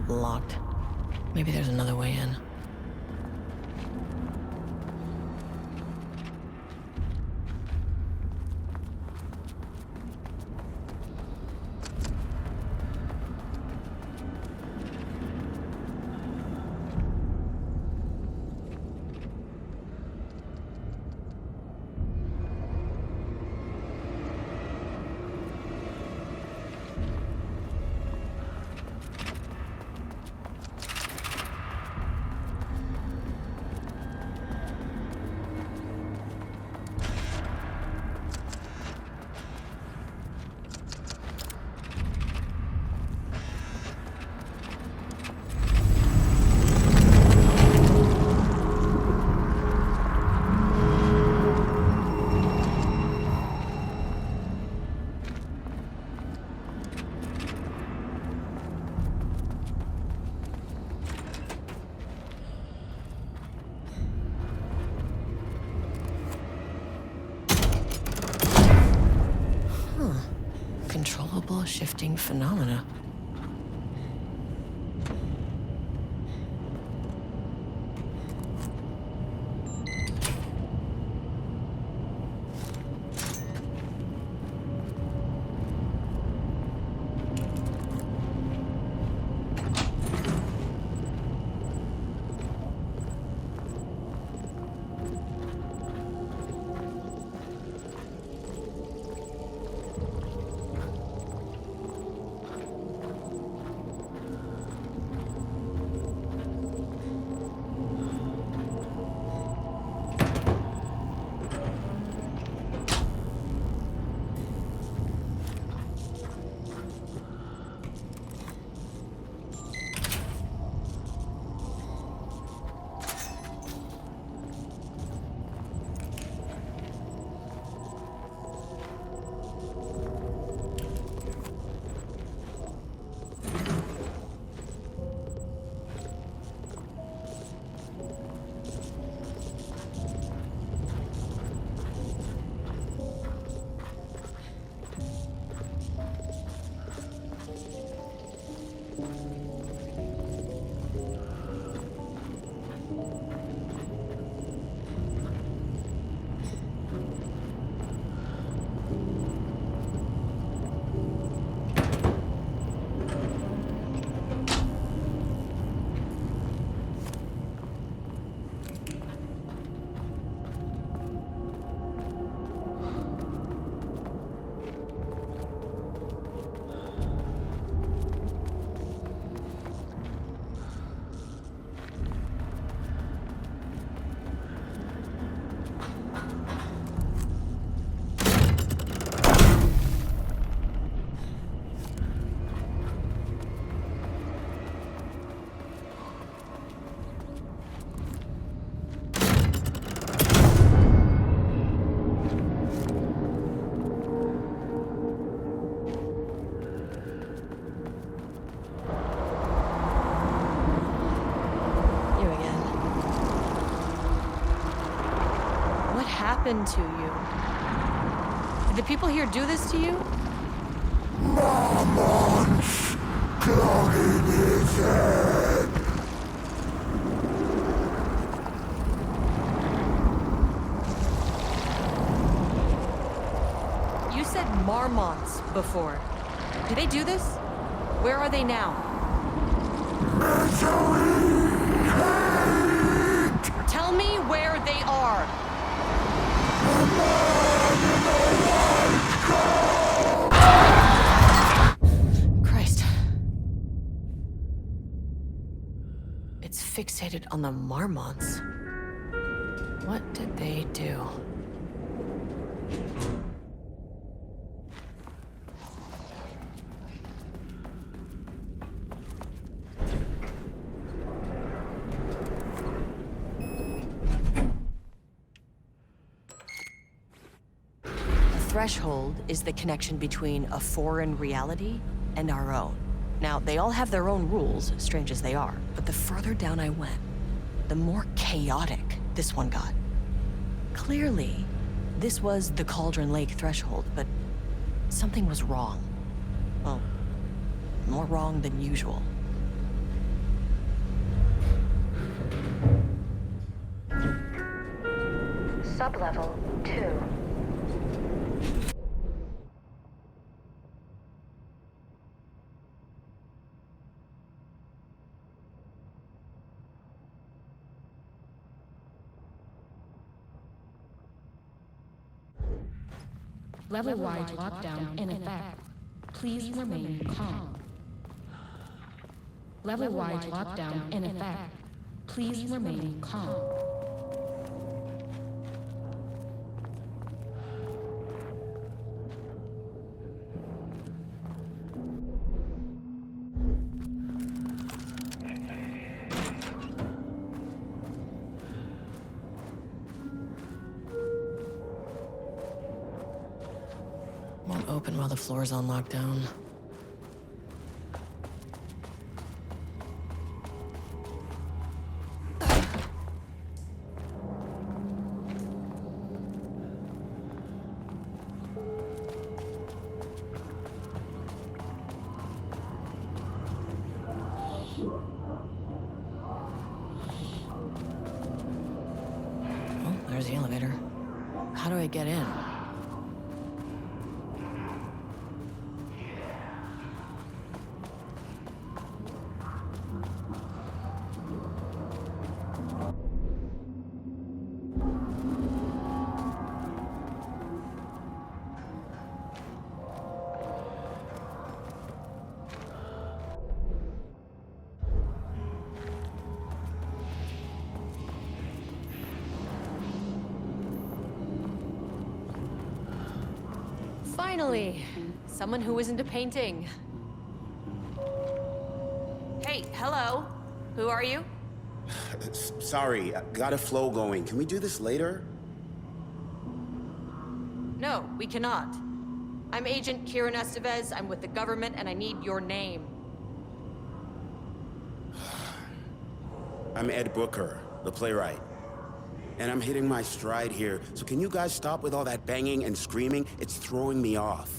E: Locked. Maybe there's another way in. Controllable shifting phenomena. Happened to you? Did the people here do this to you?
F: Marmon's clogging his head.
E: You said Marmonts before. Do they do this? Where are they now? Tell me where they are. Christ. It's fixated on the Marmonts. What did they do? Threshold is the connection between a foreign reality and our own. Now, they all have their own rules, strange as they are, but the further down I went, the more chaotic this one got. Clearly, this was the Cauldron Lake Threshold, but something was wrong. Well, more wrong than usual.
N: Sublevel 2.
O: Level-wide lockdown in effect. Please remain calm. Level-wide lockdown in effect. Please remain calm.
E: Won't open while the floor's on lockdown. Oh, there's the elevator. How do I get in? Finally, someone who isn't a painting.
M: Hey, hello. Who are you?
P: Sorry, got a flow going. Can we do this later?
M: No, we cannot. I'm Agent Kieran Estevez. I'm with the government, and I need your name.
P: I'm Ed Booker, the playwright. And I'm hitting my stride here, so can you guys stop with all that banging and screaming? It's throwing me off.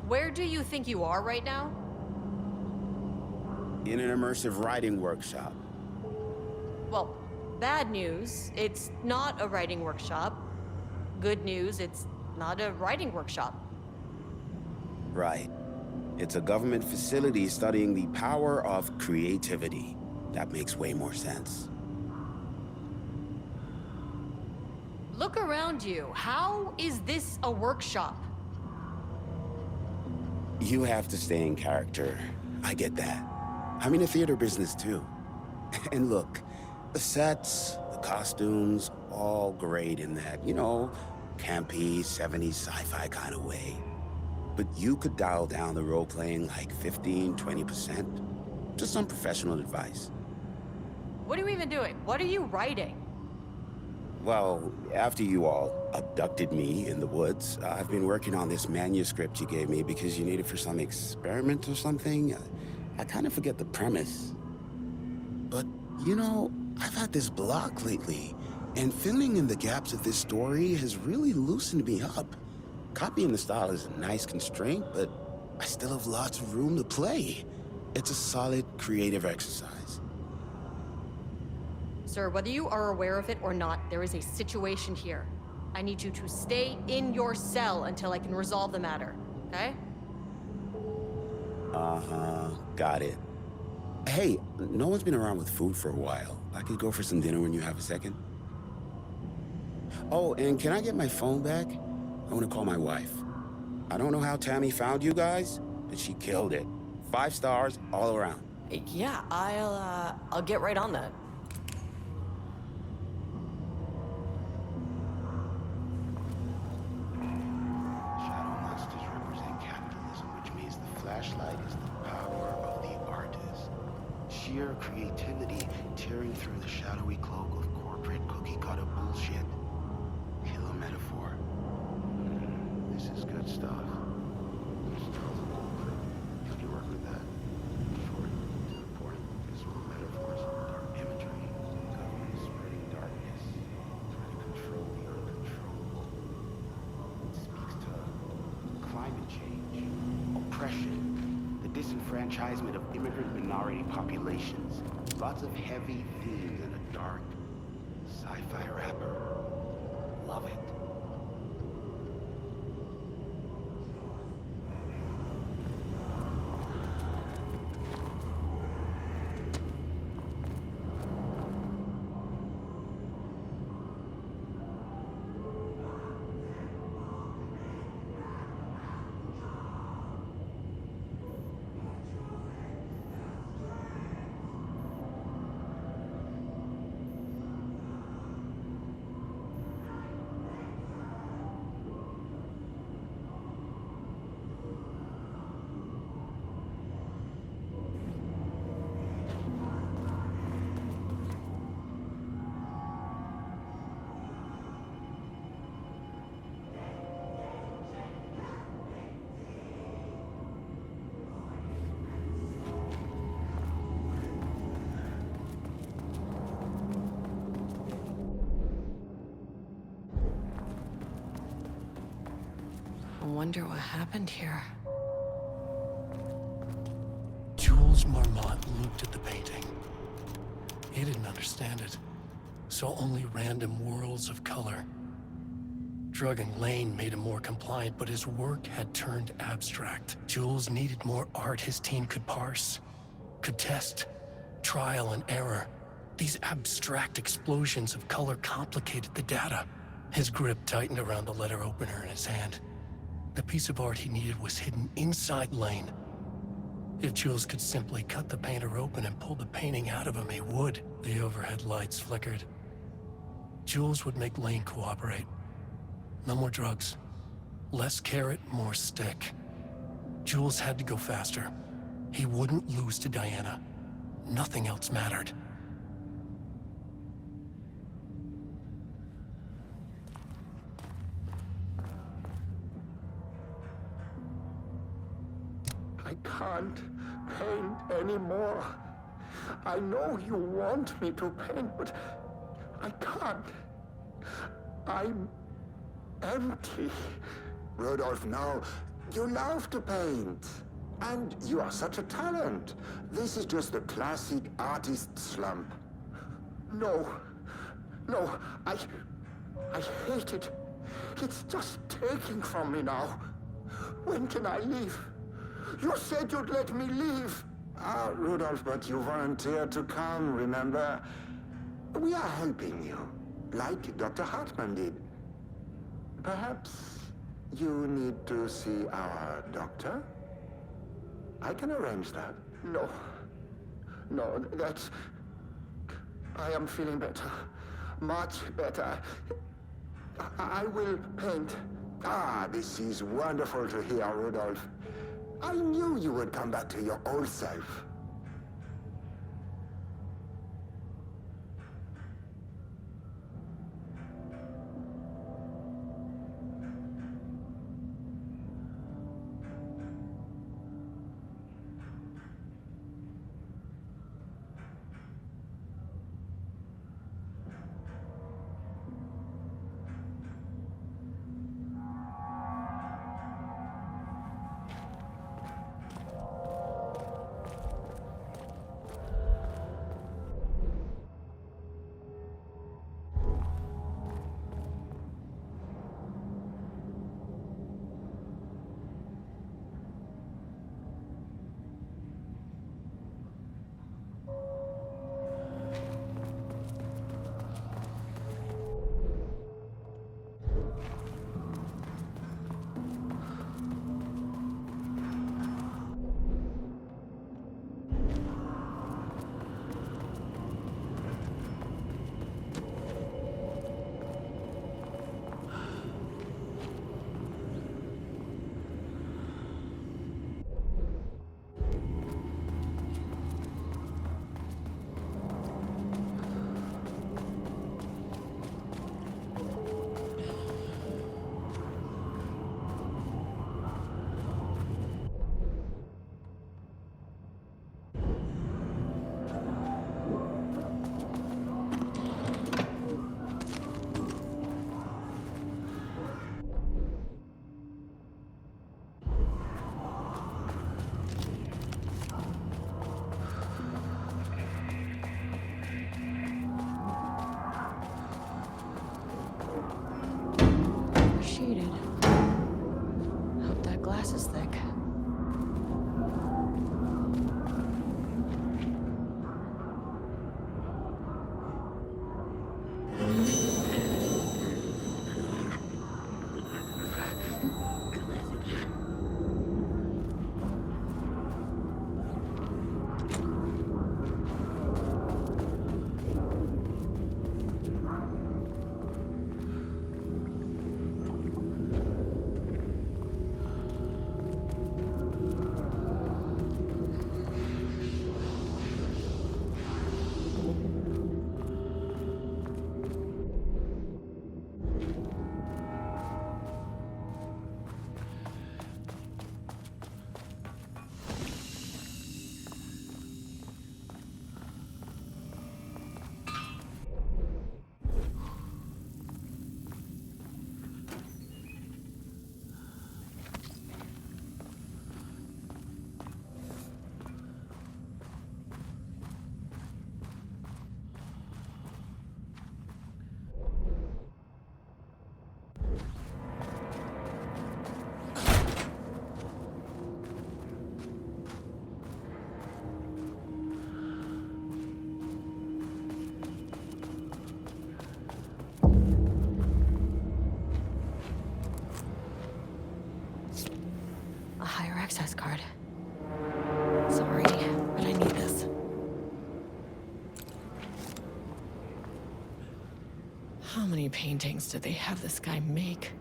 M: Where do you think you are right now?
P: In an immersive writing workshop.
M: Well, bad news, it's not a writing workshop. Good news, it's not a writing workshop.
P: Right. It's a government facility studying the power of creativity. That makes way more sense.
M: Look around you. How is this a workshop?
P: You have to stay in character. I get that. I'm in the theater business too. And look, the sets, the costumes, all great in that, you know, campy, 70s sci-fi kind of way. But you could dial down the role-playing like 15, 20%. Just some professional advice.
M: What are you even doing? What are you writing?
P: Well, after you all abducted me in the woods, I've been working on this manuscript you gave me because you need it for some experiment or something. I kind of forget the premise. But, you know, I've had this block lately, and filling in the gaps of this story has really loosened me up. Copying the style is a nice constraint, but I still have lots of room to play. It's a solid creative exercise.
M: Sir, whether you are aware of it or not, there is a situation here. I need you to stay in your cell until I can resolve the matter, okay?
P: Uh-huh, got it. Hey, no one's been around with food for a while. I could go for some dinner when you have a second. Oh, and can I get my phone back? I want to call my wife. I don't know how Tammy found you guys, but she killed it. 5 stars all around.
E: Yeah, I'll get right on that.
P: Shadow monsters represent capitalism, which means the flashlight is the power of the artist. Sheer creativity tearing through the shadowy cloak of corporate cookie-cutter bullshit. Killer metaphor. This is good stuff. Can you work with that? Short to the point, visual metaphors, dark imagery, government spreading darkness, trying to control the uncontrollable. It speaks to climate change, oppression, the disenfranchisement of immigrant minority populations. Lots of heavy themes in a dark,
F: Sci-fi rapper. Love it.
E: I wonder what happened here.
G: Jules Marmot looked at the painting. He didn't understand it. Saw only random whirls of color. Drugging Lane made him more compliant, but his work had turned abstract. Jules needed more art his team could parse, could test. Trial and error. These abstract explosions of color complicated the data. His grip tightened around the letter opener in his hand. The piece of art he needed was hidden inside Lane. If Jules could simply cut the painter open and pull the painting out of him, he would. The overhead lights flickered. Jules would make Lane cooperate. No more drugs. Less carrot, more stick. Jules had to go faster. He wouldn't lose to Diana. Nothing else mattered.
I: I can't paint anymore. I know you want me to paint, but I can't. I'm empty.
F: Rudolph, no. You love to paint. And you are such a talent. This is just the classic artist slump.
I: No. No, I hate it. It's just taking from me now. When can I leave? You said you'd let me leave.
F: Ah, Rudolph, but you volunteered to come, remember? We are helping you, like Dr. Hartman did. Perhaps you need to see our doctor? I can arrange that.
I: No. No, that's... I am feeling better. Much better. I will paint.
F: Ah, this is wonderful to hear, Rudolph. I knew you would come back to your old self.
E: grass is thick. A higher access card. Sorry, but I need this. How many paintings did they have this guy make?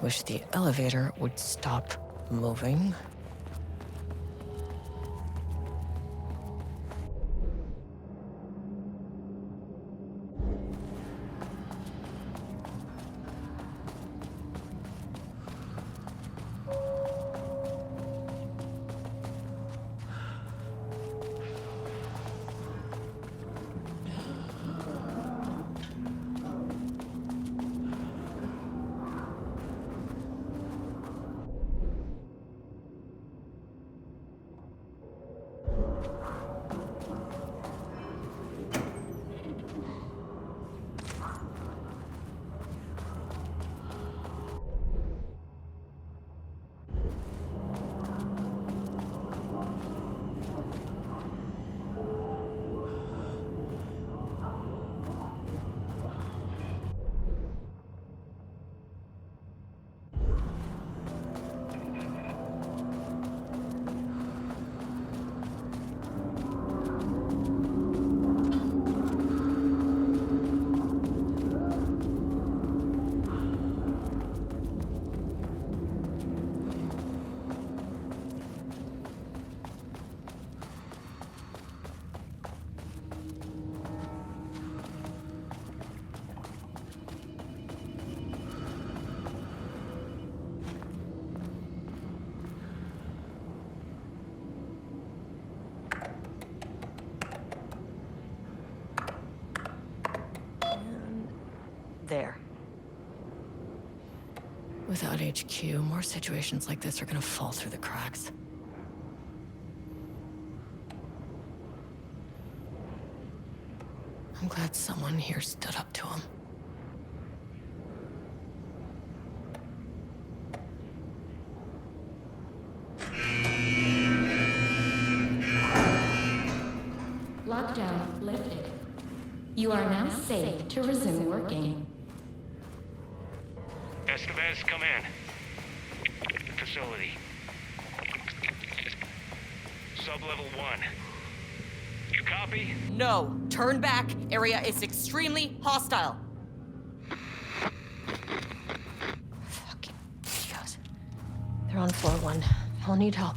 E: Wish the elevator would stop moving. There. Without HQ, more situations like this are gonna fall through the cracks. I'm glad someone here stood up to him.
O: Lockdown lifted. You are now safe to resume working.
K: Estevez, come in. Facility. Sub-level 1. You copy?
M: No. Turn back. Area is extremely hostile.
E: Fucking idiots. They're on floor 1. I'll need help.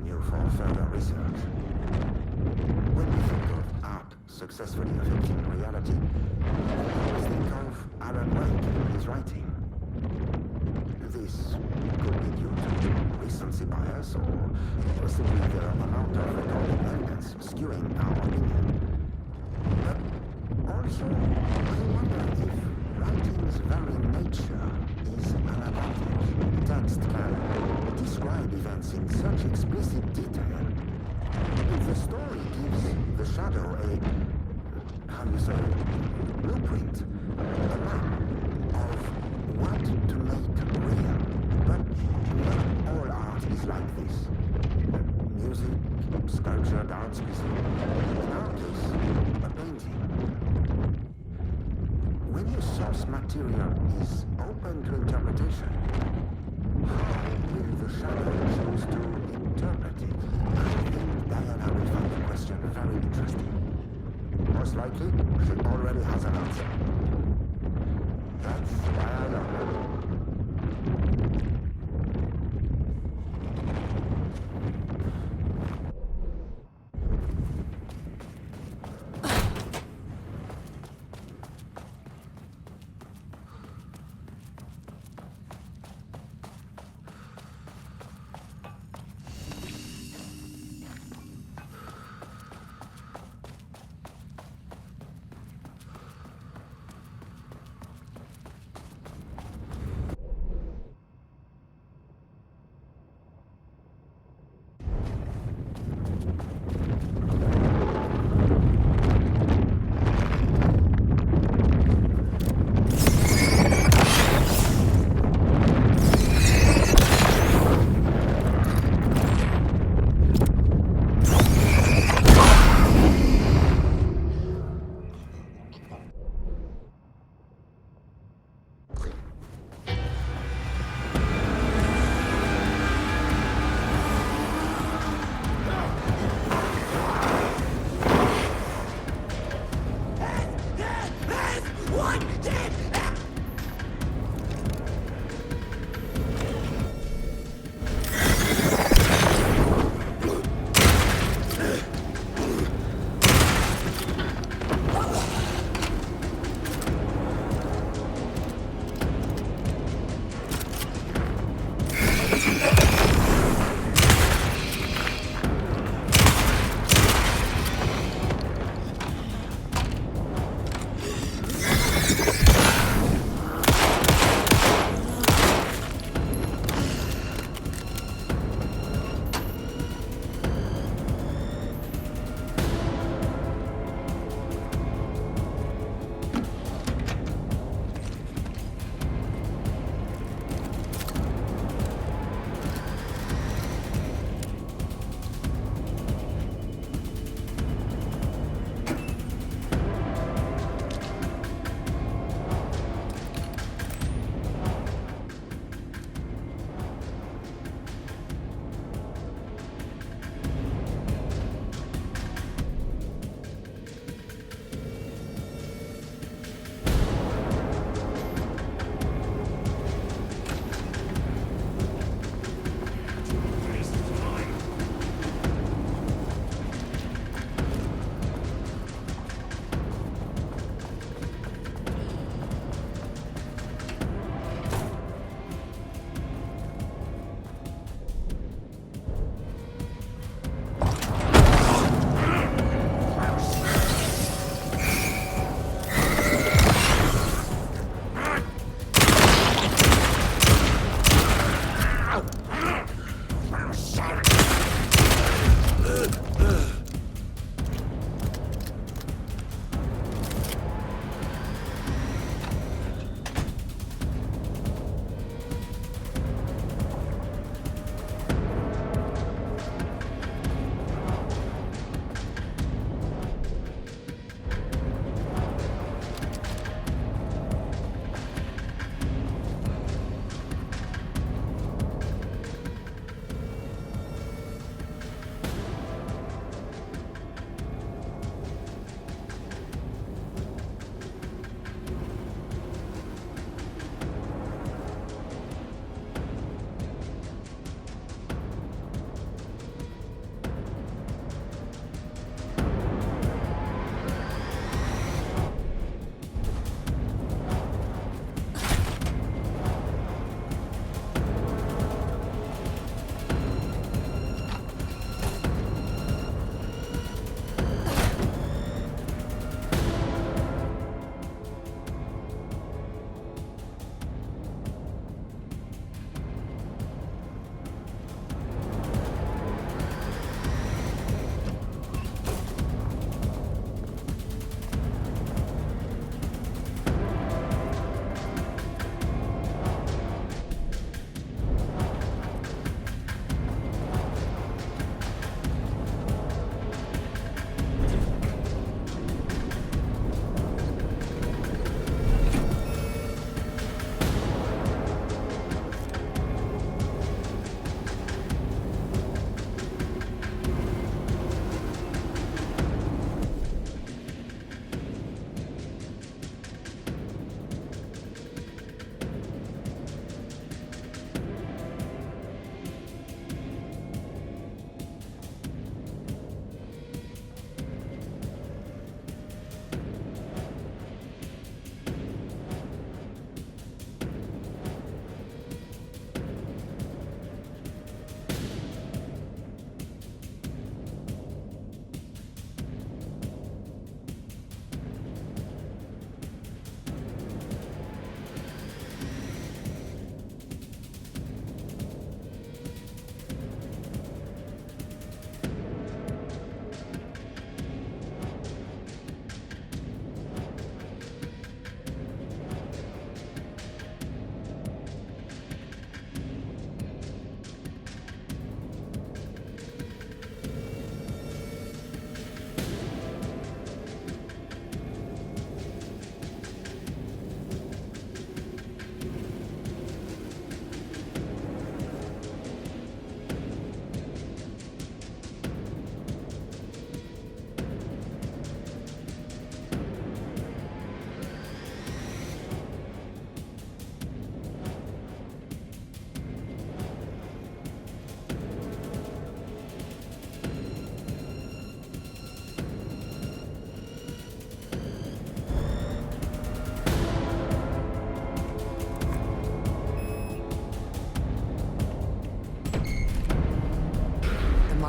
F: you for further research. When we think of art successfully affecting reality, we always think of Alan Wake and his writing. This could be due to recency bias or simply the amount of recorded evidence skewing our opinion. But also, I wonder if writing's very nature is an advantage. Text can describe events in such explicit detail. If the story gives the shadow how you say, blueprint, a map of what to make real. But not all art is like this. Music, sculpture, dance, in our case, a painting. When your source material is open to interpretation, how will the shadow choose to interpret it? I think Diana will find the question very interesting. Most likely, she already has an answer. That's why I love her.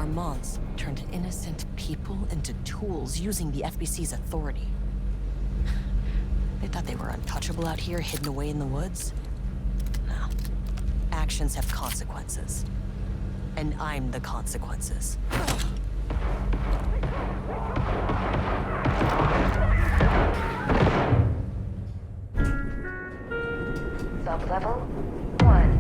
E: Armands turned innocent people into tools using the FBC's authority. They thought they were untouchable out here, hidden away in the woods? No. Actions have consequences. And I'm the consequences.
O: Sub-level 1.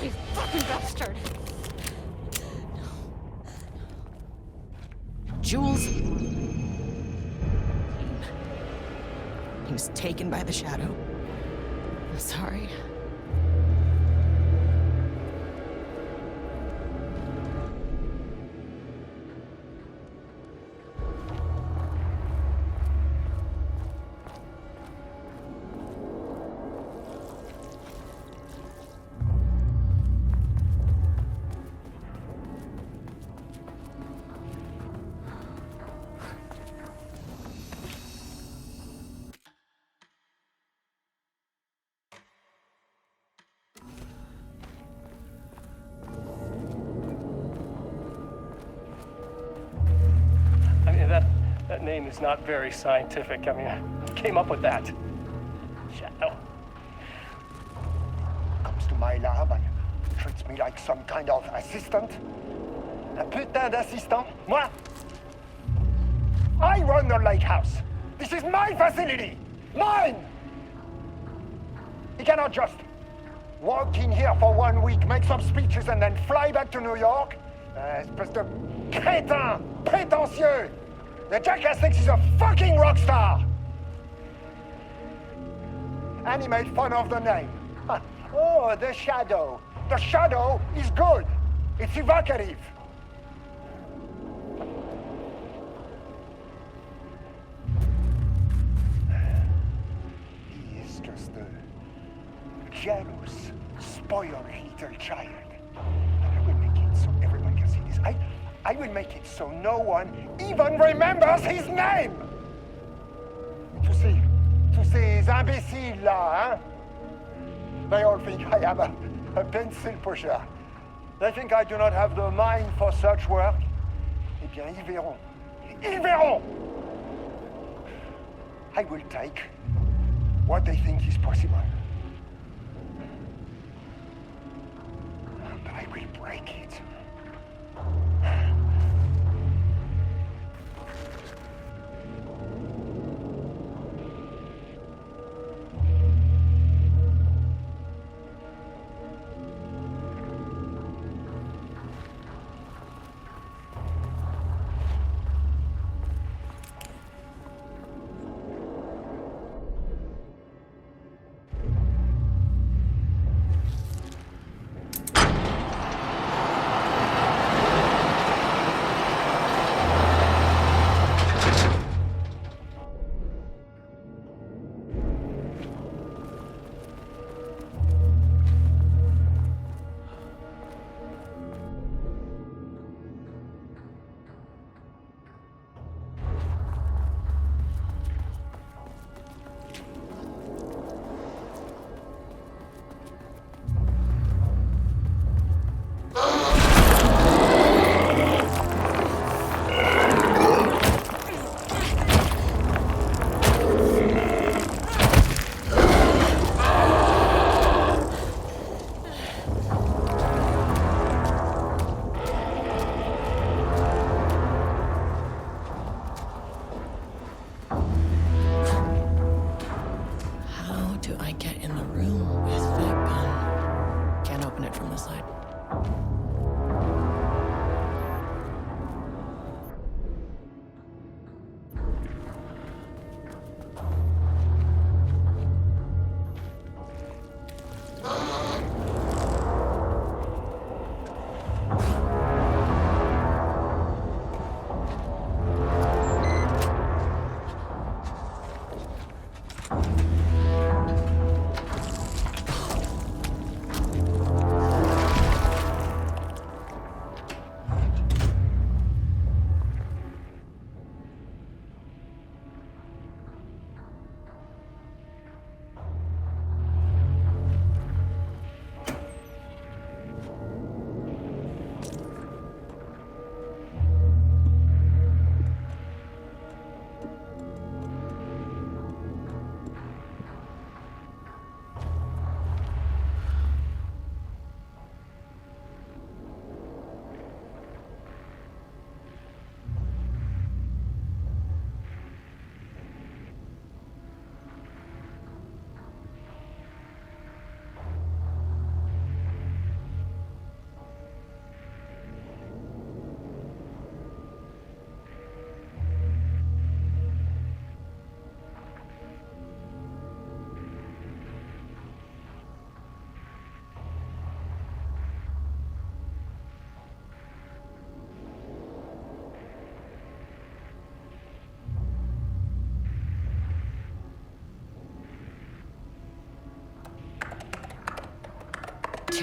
E: You fucking bastard! Jules... He was taken by the shadow. I'm sorry.
D: That name is not very scientific. I mean, I came up with that. Shadow.
I: Comes to my lab and treats me like some kind of assistant. Un putain d'assistant? Moi? I run the lake house. This is my facility. Mine! He cannot just walk in here for 1 week, make some speeches, and then fly back to New York. Espèce de crétin, prétentieux. The jackass thinks he's a fucking rock star. And he made fun of the name. Oh, the Shadow. The Shadow is good. It's evocative. He is just a jealous, spoiled little child. I will make it so everyone can see this. I will make it so no one even remembers his name. Tous ces imbéciles là, hein? They all think I am a pencil pusher. They think I do not have the mind for such work. Eh bien, ils verront. Ils verront! I will take what they think is possible. But I will break it.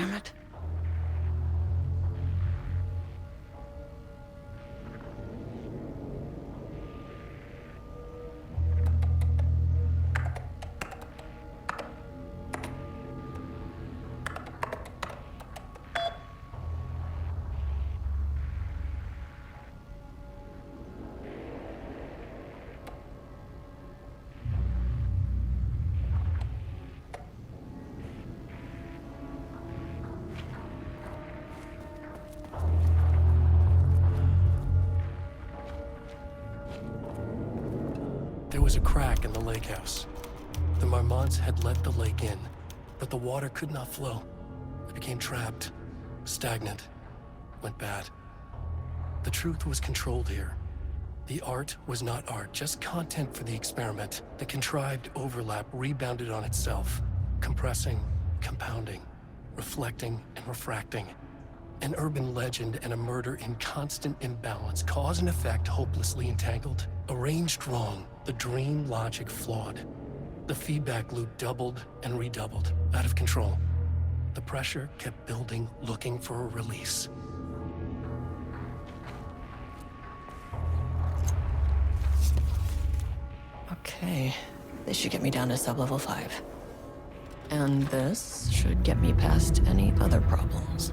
E: damn it.
G: There was a crack in the lake house. The Marmonts had let the lake in, but the water could not flow. It became trapped, stagnant, went bad. The truth was controlled here. The art was not art, just content for the experiment. The contrived overlap rebounded on itself, compressing, compounding, reflecting and refracting. An urban legend and a murder in constant imbalance, cause and effect hopelessly entangled. Arranged wrong, the dream logic flawed. The feedback loop doubled and redoubled, out of control. The pressure kept building, looking for a release.
E: Okay, this should get me down to sub-level 5. And this should get me past any other problems.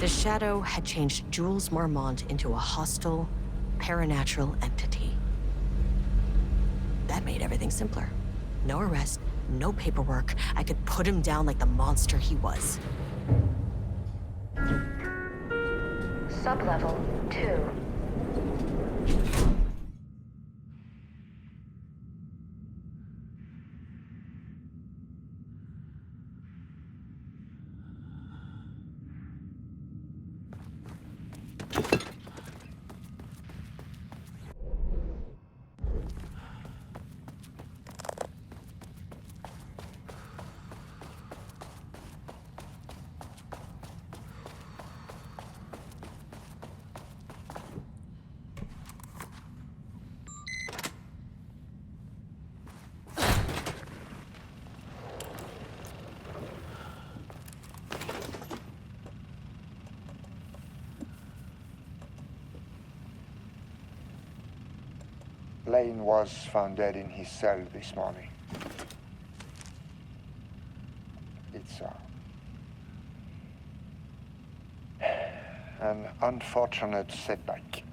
E: The Shadow had changed Jules Marmont into a hostile, paranatural entity. That made everything simpler. No arrest, no paperwork. I could put him down like the monster he was.
O: Sublevel 2.
I: Lane was found dead in his cell this morning. It's an unfortunate setback.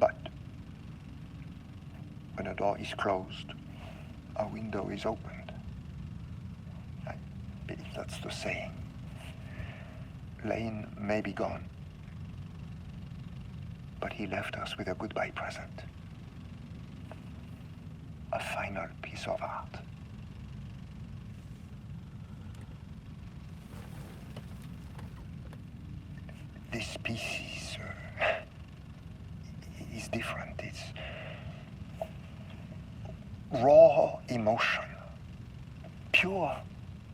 I: But when a door is closed, a window is opened. I believe that's the saying. Lane may be gone, but he left us with a goodbye present. A final piece of art. This piece is different. It's raw emotion, pure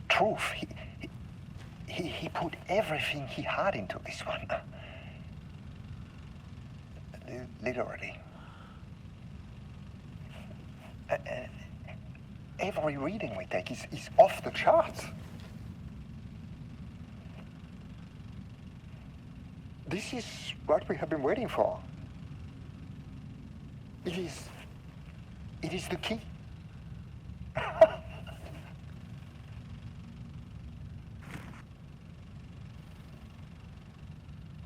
I: truth. He put everything he had into this one. Literally. Every reading we take is off the charts. This is what we have been waiting for. It is the key.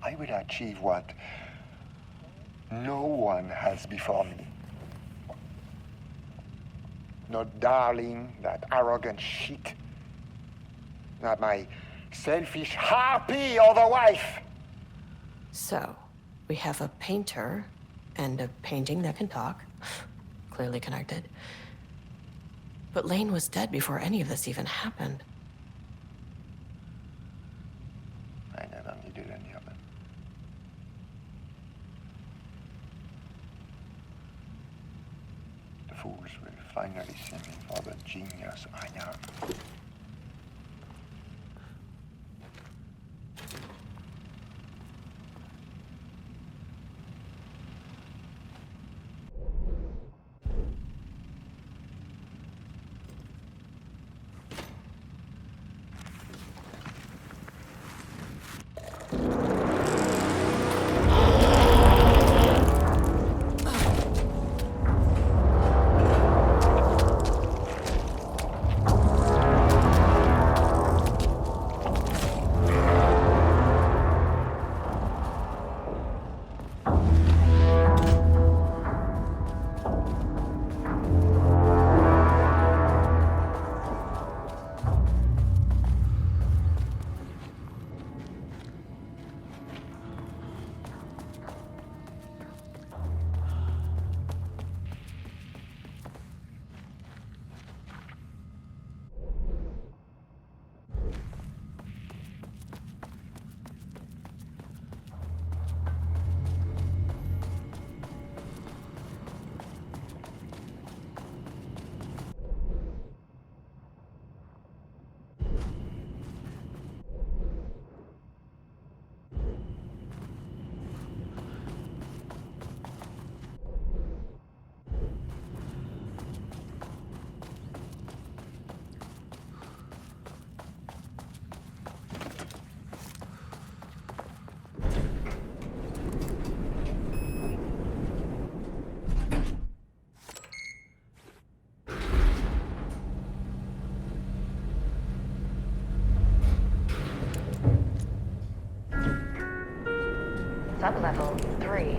I: I will achieve what no one has before me. Not Darling, that arrogant shit. Not my selfish harpy or the wife.
E: So, we have a painter and a painting that can talk. Clearly connected. But Lane was dead before any of this even happened.
I: I never needed any of it. The fools will finally see me for the genius I am.
J: 3.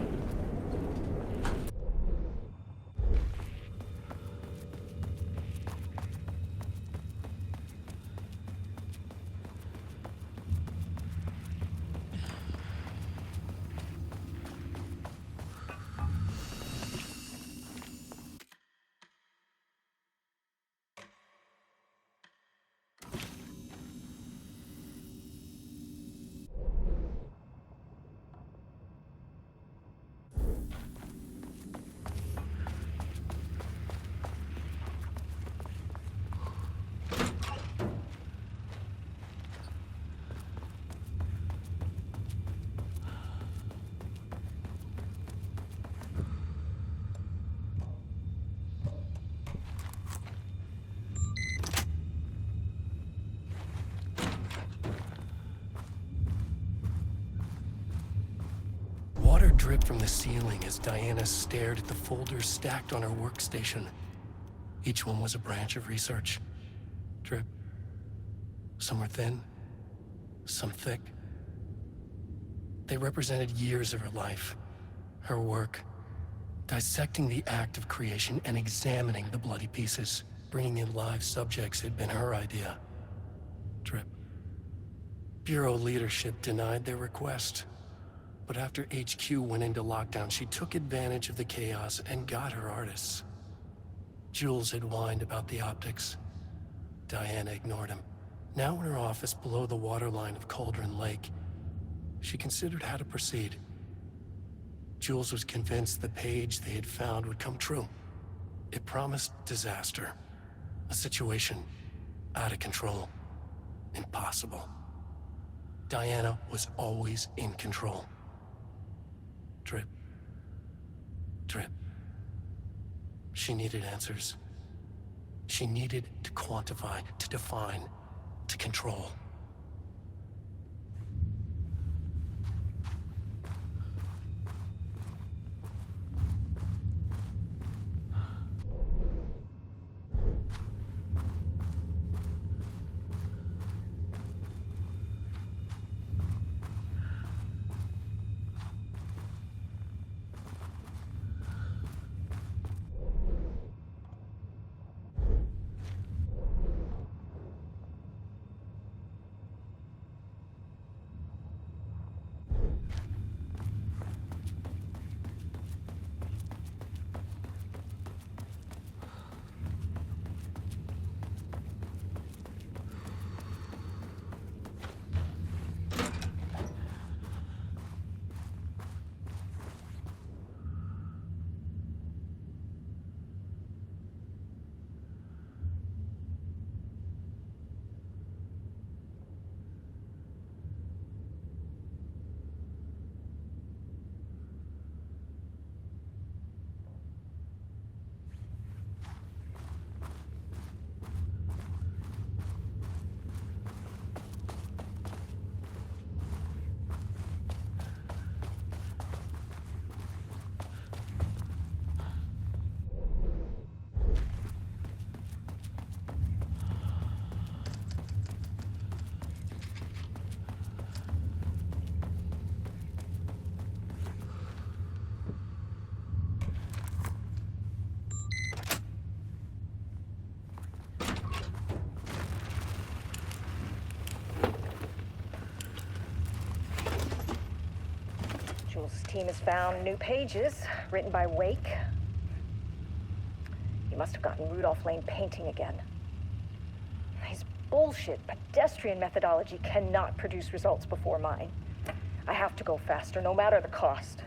G: Water dripped from the ceiling as Diana stared at the folders stacked on her workstation. Each one was a branch of research. Drip. Some were thin, some thick. They represented years of her life, her work, dissecting the act of creation and examining the bloody pieces. Bringing in live subjects had been her idea. Drip. Bureau leadership denied their request. But after HQ went into lockdown, she took advantage of the chaos and got her artists. Jules had whined about the optics. Diana ignored him. Now in her office below the waterline of Cauldron Lake, she considered how to proceed. Jules was convinced the page they had found would come true. It promised disaster. A situation out of control. Impossible. Diana was always in control. Drip. Drip. She needed answers. She needed to quantify, to define, to control.
J: Jules' team has found new pages written by Wake. He must have gotten Rudolph Lane painting again. His bullshit pedestrian methodology cannot produce results before mine. I have to go faster, no matter the cost.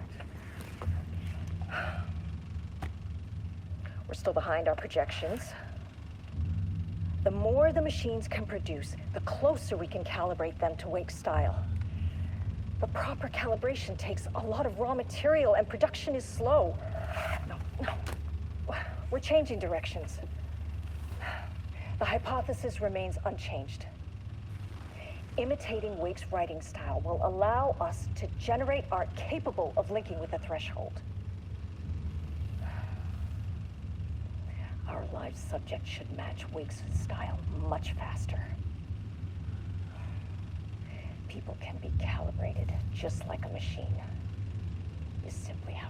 J: We're still behind our projections. The more the machines can produce, the closer we can calibrate them to Wake's style. But proper calibration takes a lot of raw material, and production is slow. No. We're changing directions. The hypothesis remains unchanged. Imitating Wake's writing style will allow us to generate art capable of linking with the threshold. Our live subject should match Wake's style much faster. People can be calibrated just like a machine.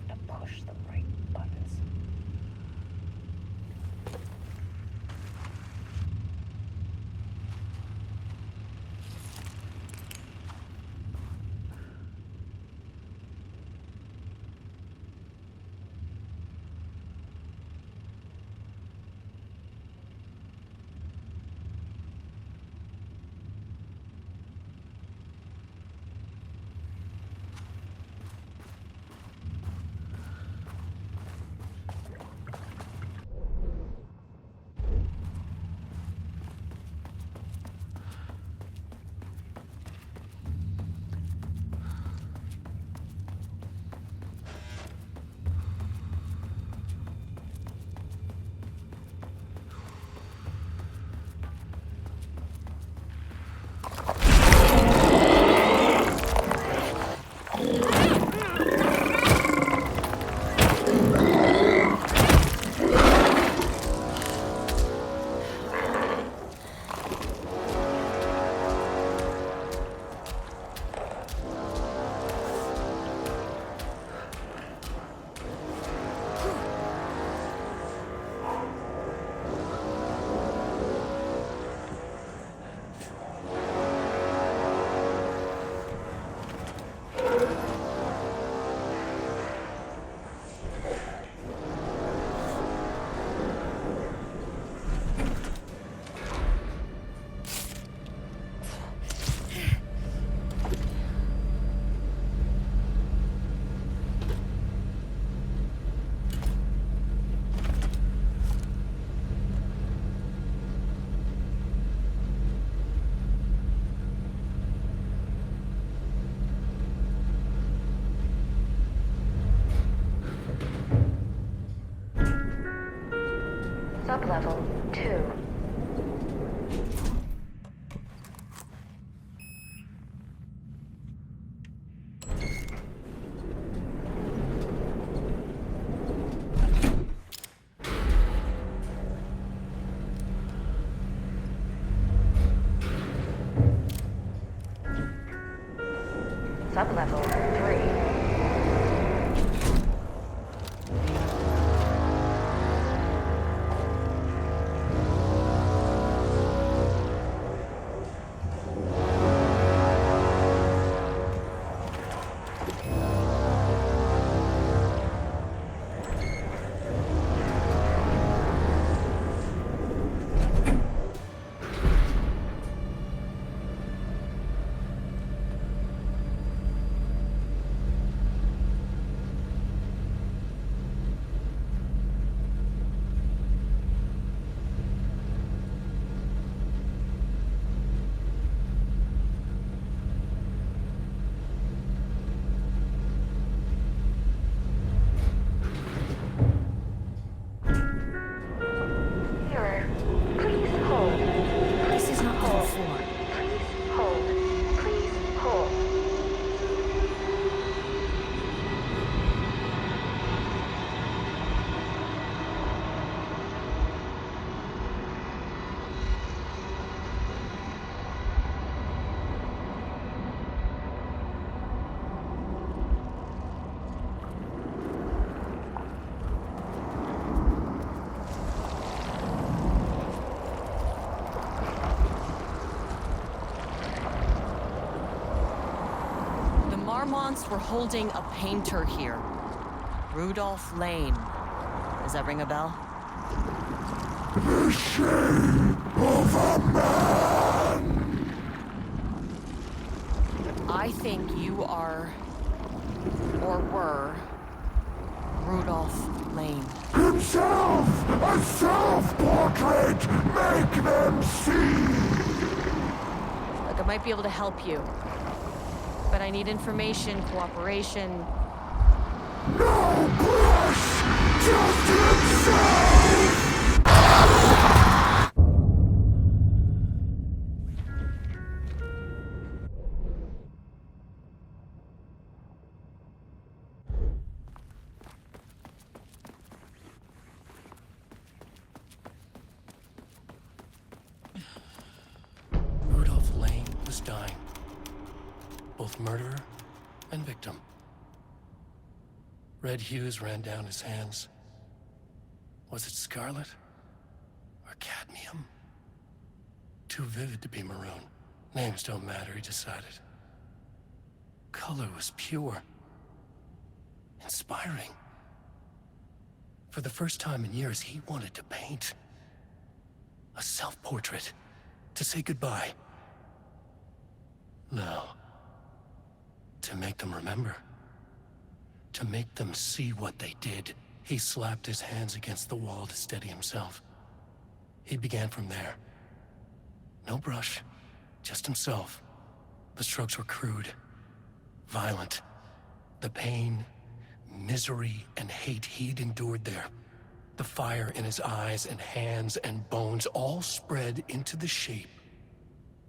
J: to push the right buttons.
O: Sublevel 2. Sublevel 3.
M: Marmonts were holding a painter here. Rudolph Lane. Does that ring a bell?
F: The shame of a man!
M: I think you are, or were, Rudolph Lane.
F: Himself! A self-portrait! Make them see!
M: Look, I might be able to help you. But I need information, cooperation.
F: No brush! Just himself!
G: Rudolph Lane was dying. Both murderer and victim. Red hues ran down his hands. Was it scarlet? Or cadmium? Too vivid to be maroon. Names don't matter, he decided. Color was pure. Inspiring. For the first time in years, he wanted to paint. A self-portrait. To say goodbye. No. To make them remember. To make them see what they did. He slapped his hands against the wall to steady himself. He began from there. No brush, just himself. The strokes were crude, violent. The pain, misery, and hate he'd endured there. The fire in his eyes and hands and bones all spread into the shape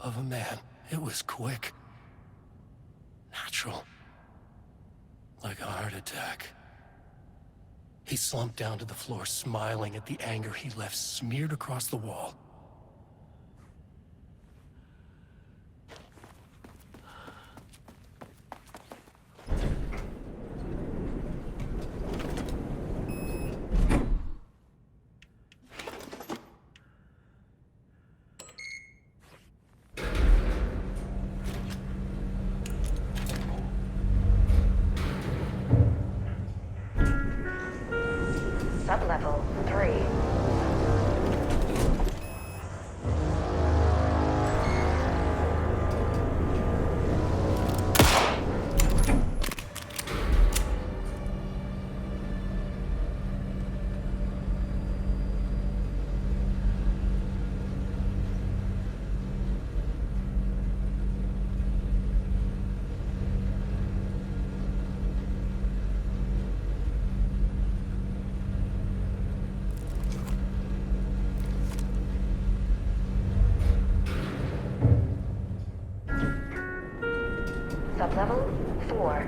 G: of a man. It was quick. Natural. Like a heart attack. He slumped down to the floor, smiling at the anger he left smeared across the wall.
O: Sublevel 3. Sublevel 4.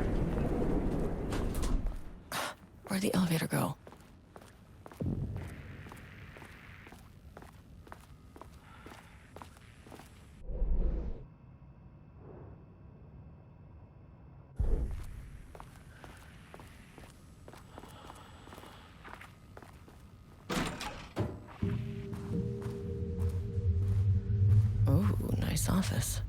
E: Where'd the elevator go? Ooh, nice office.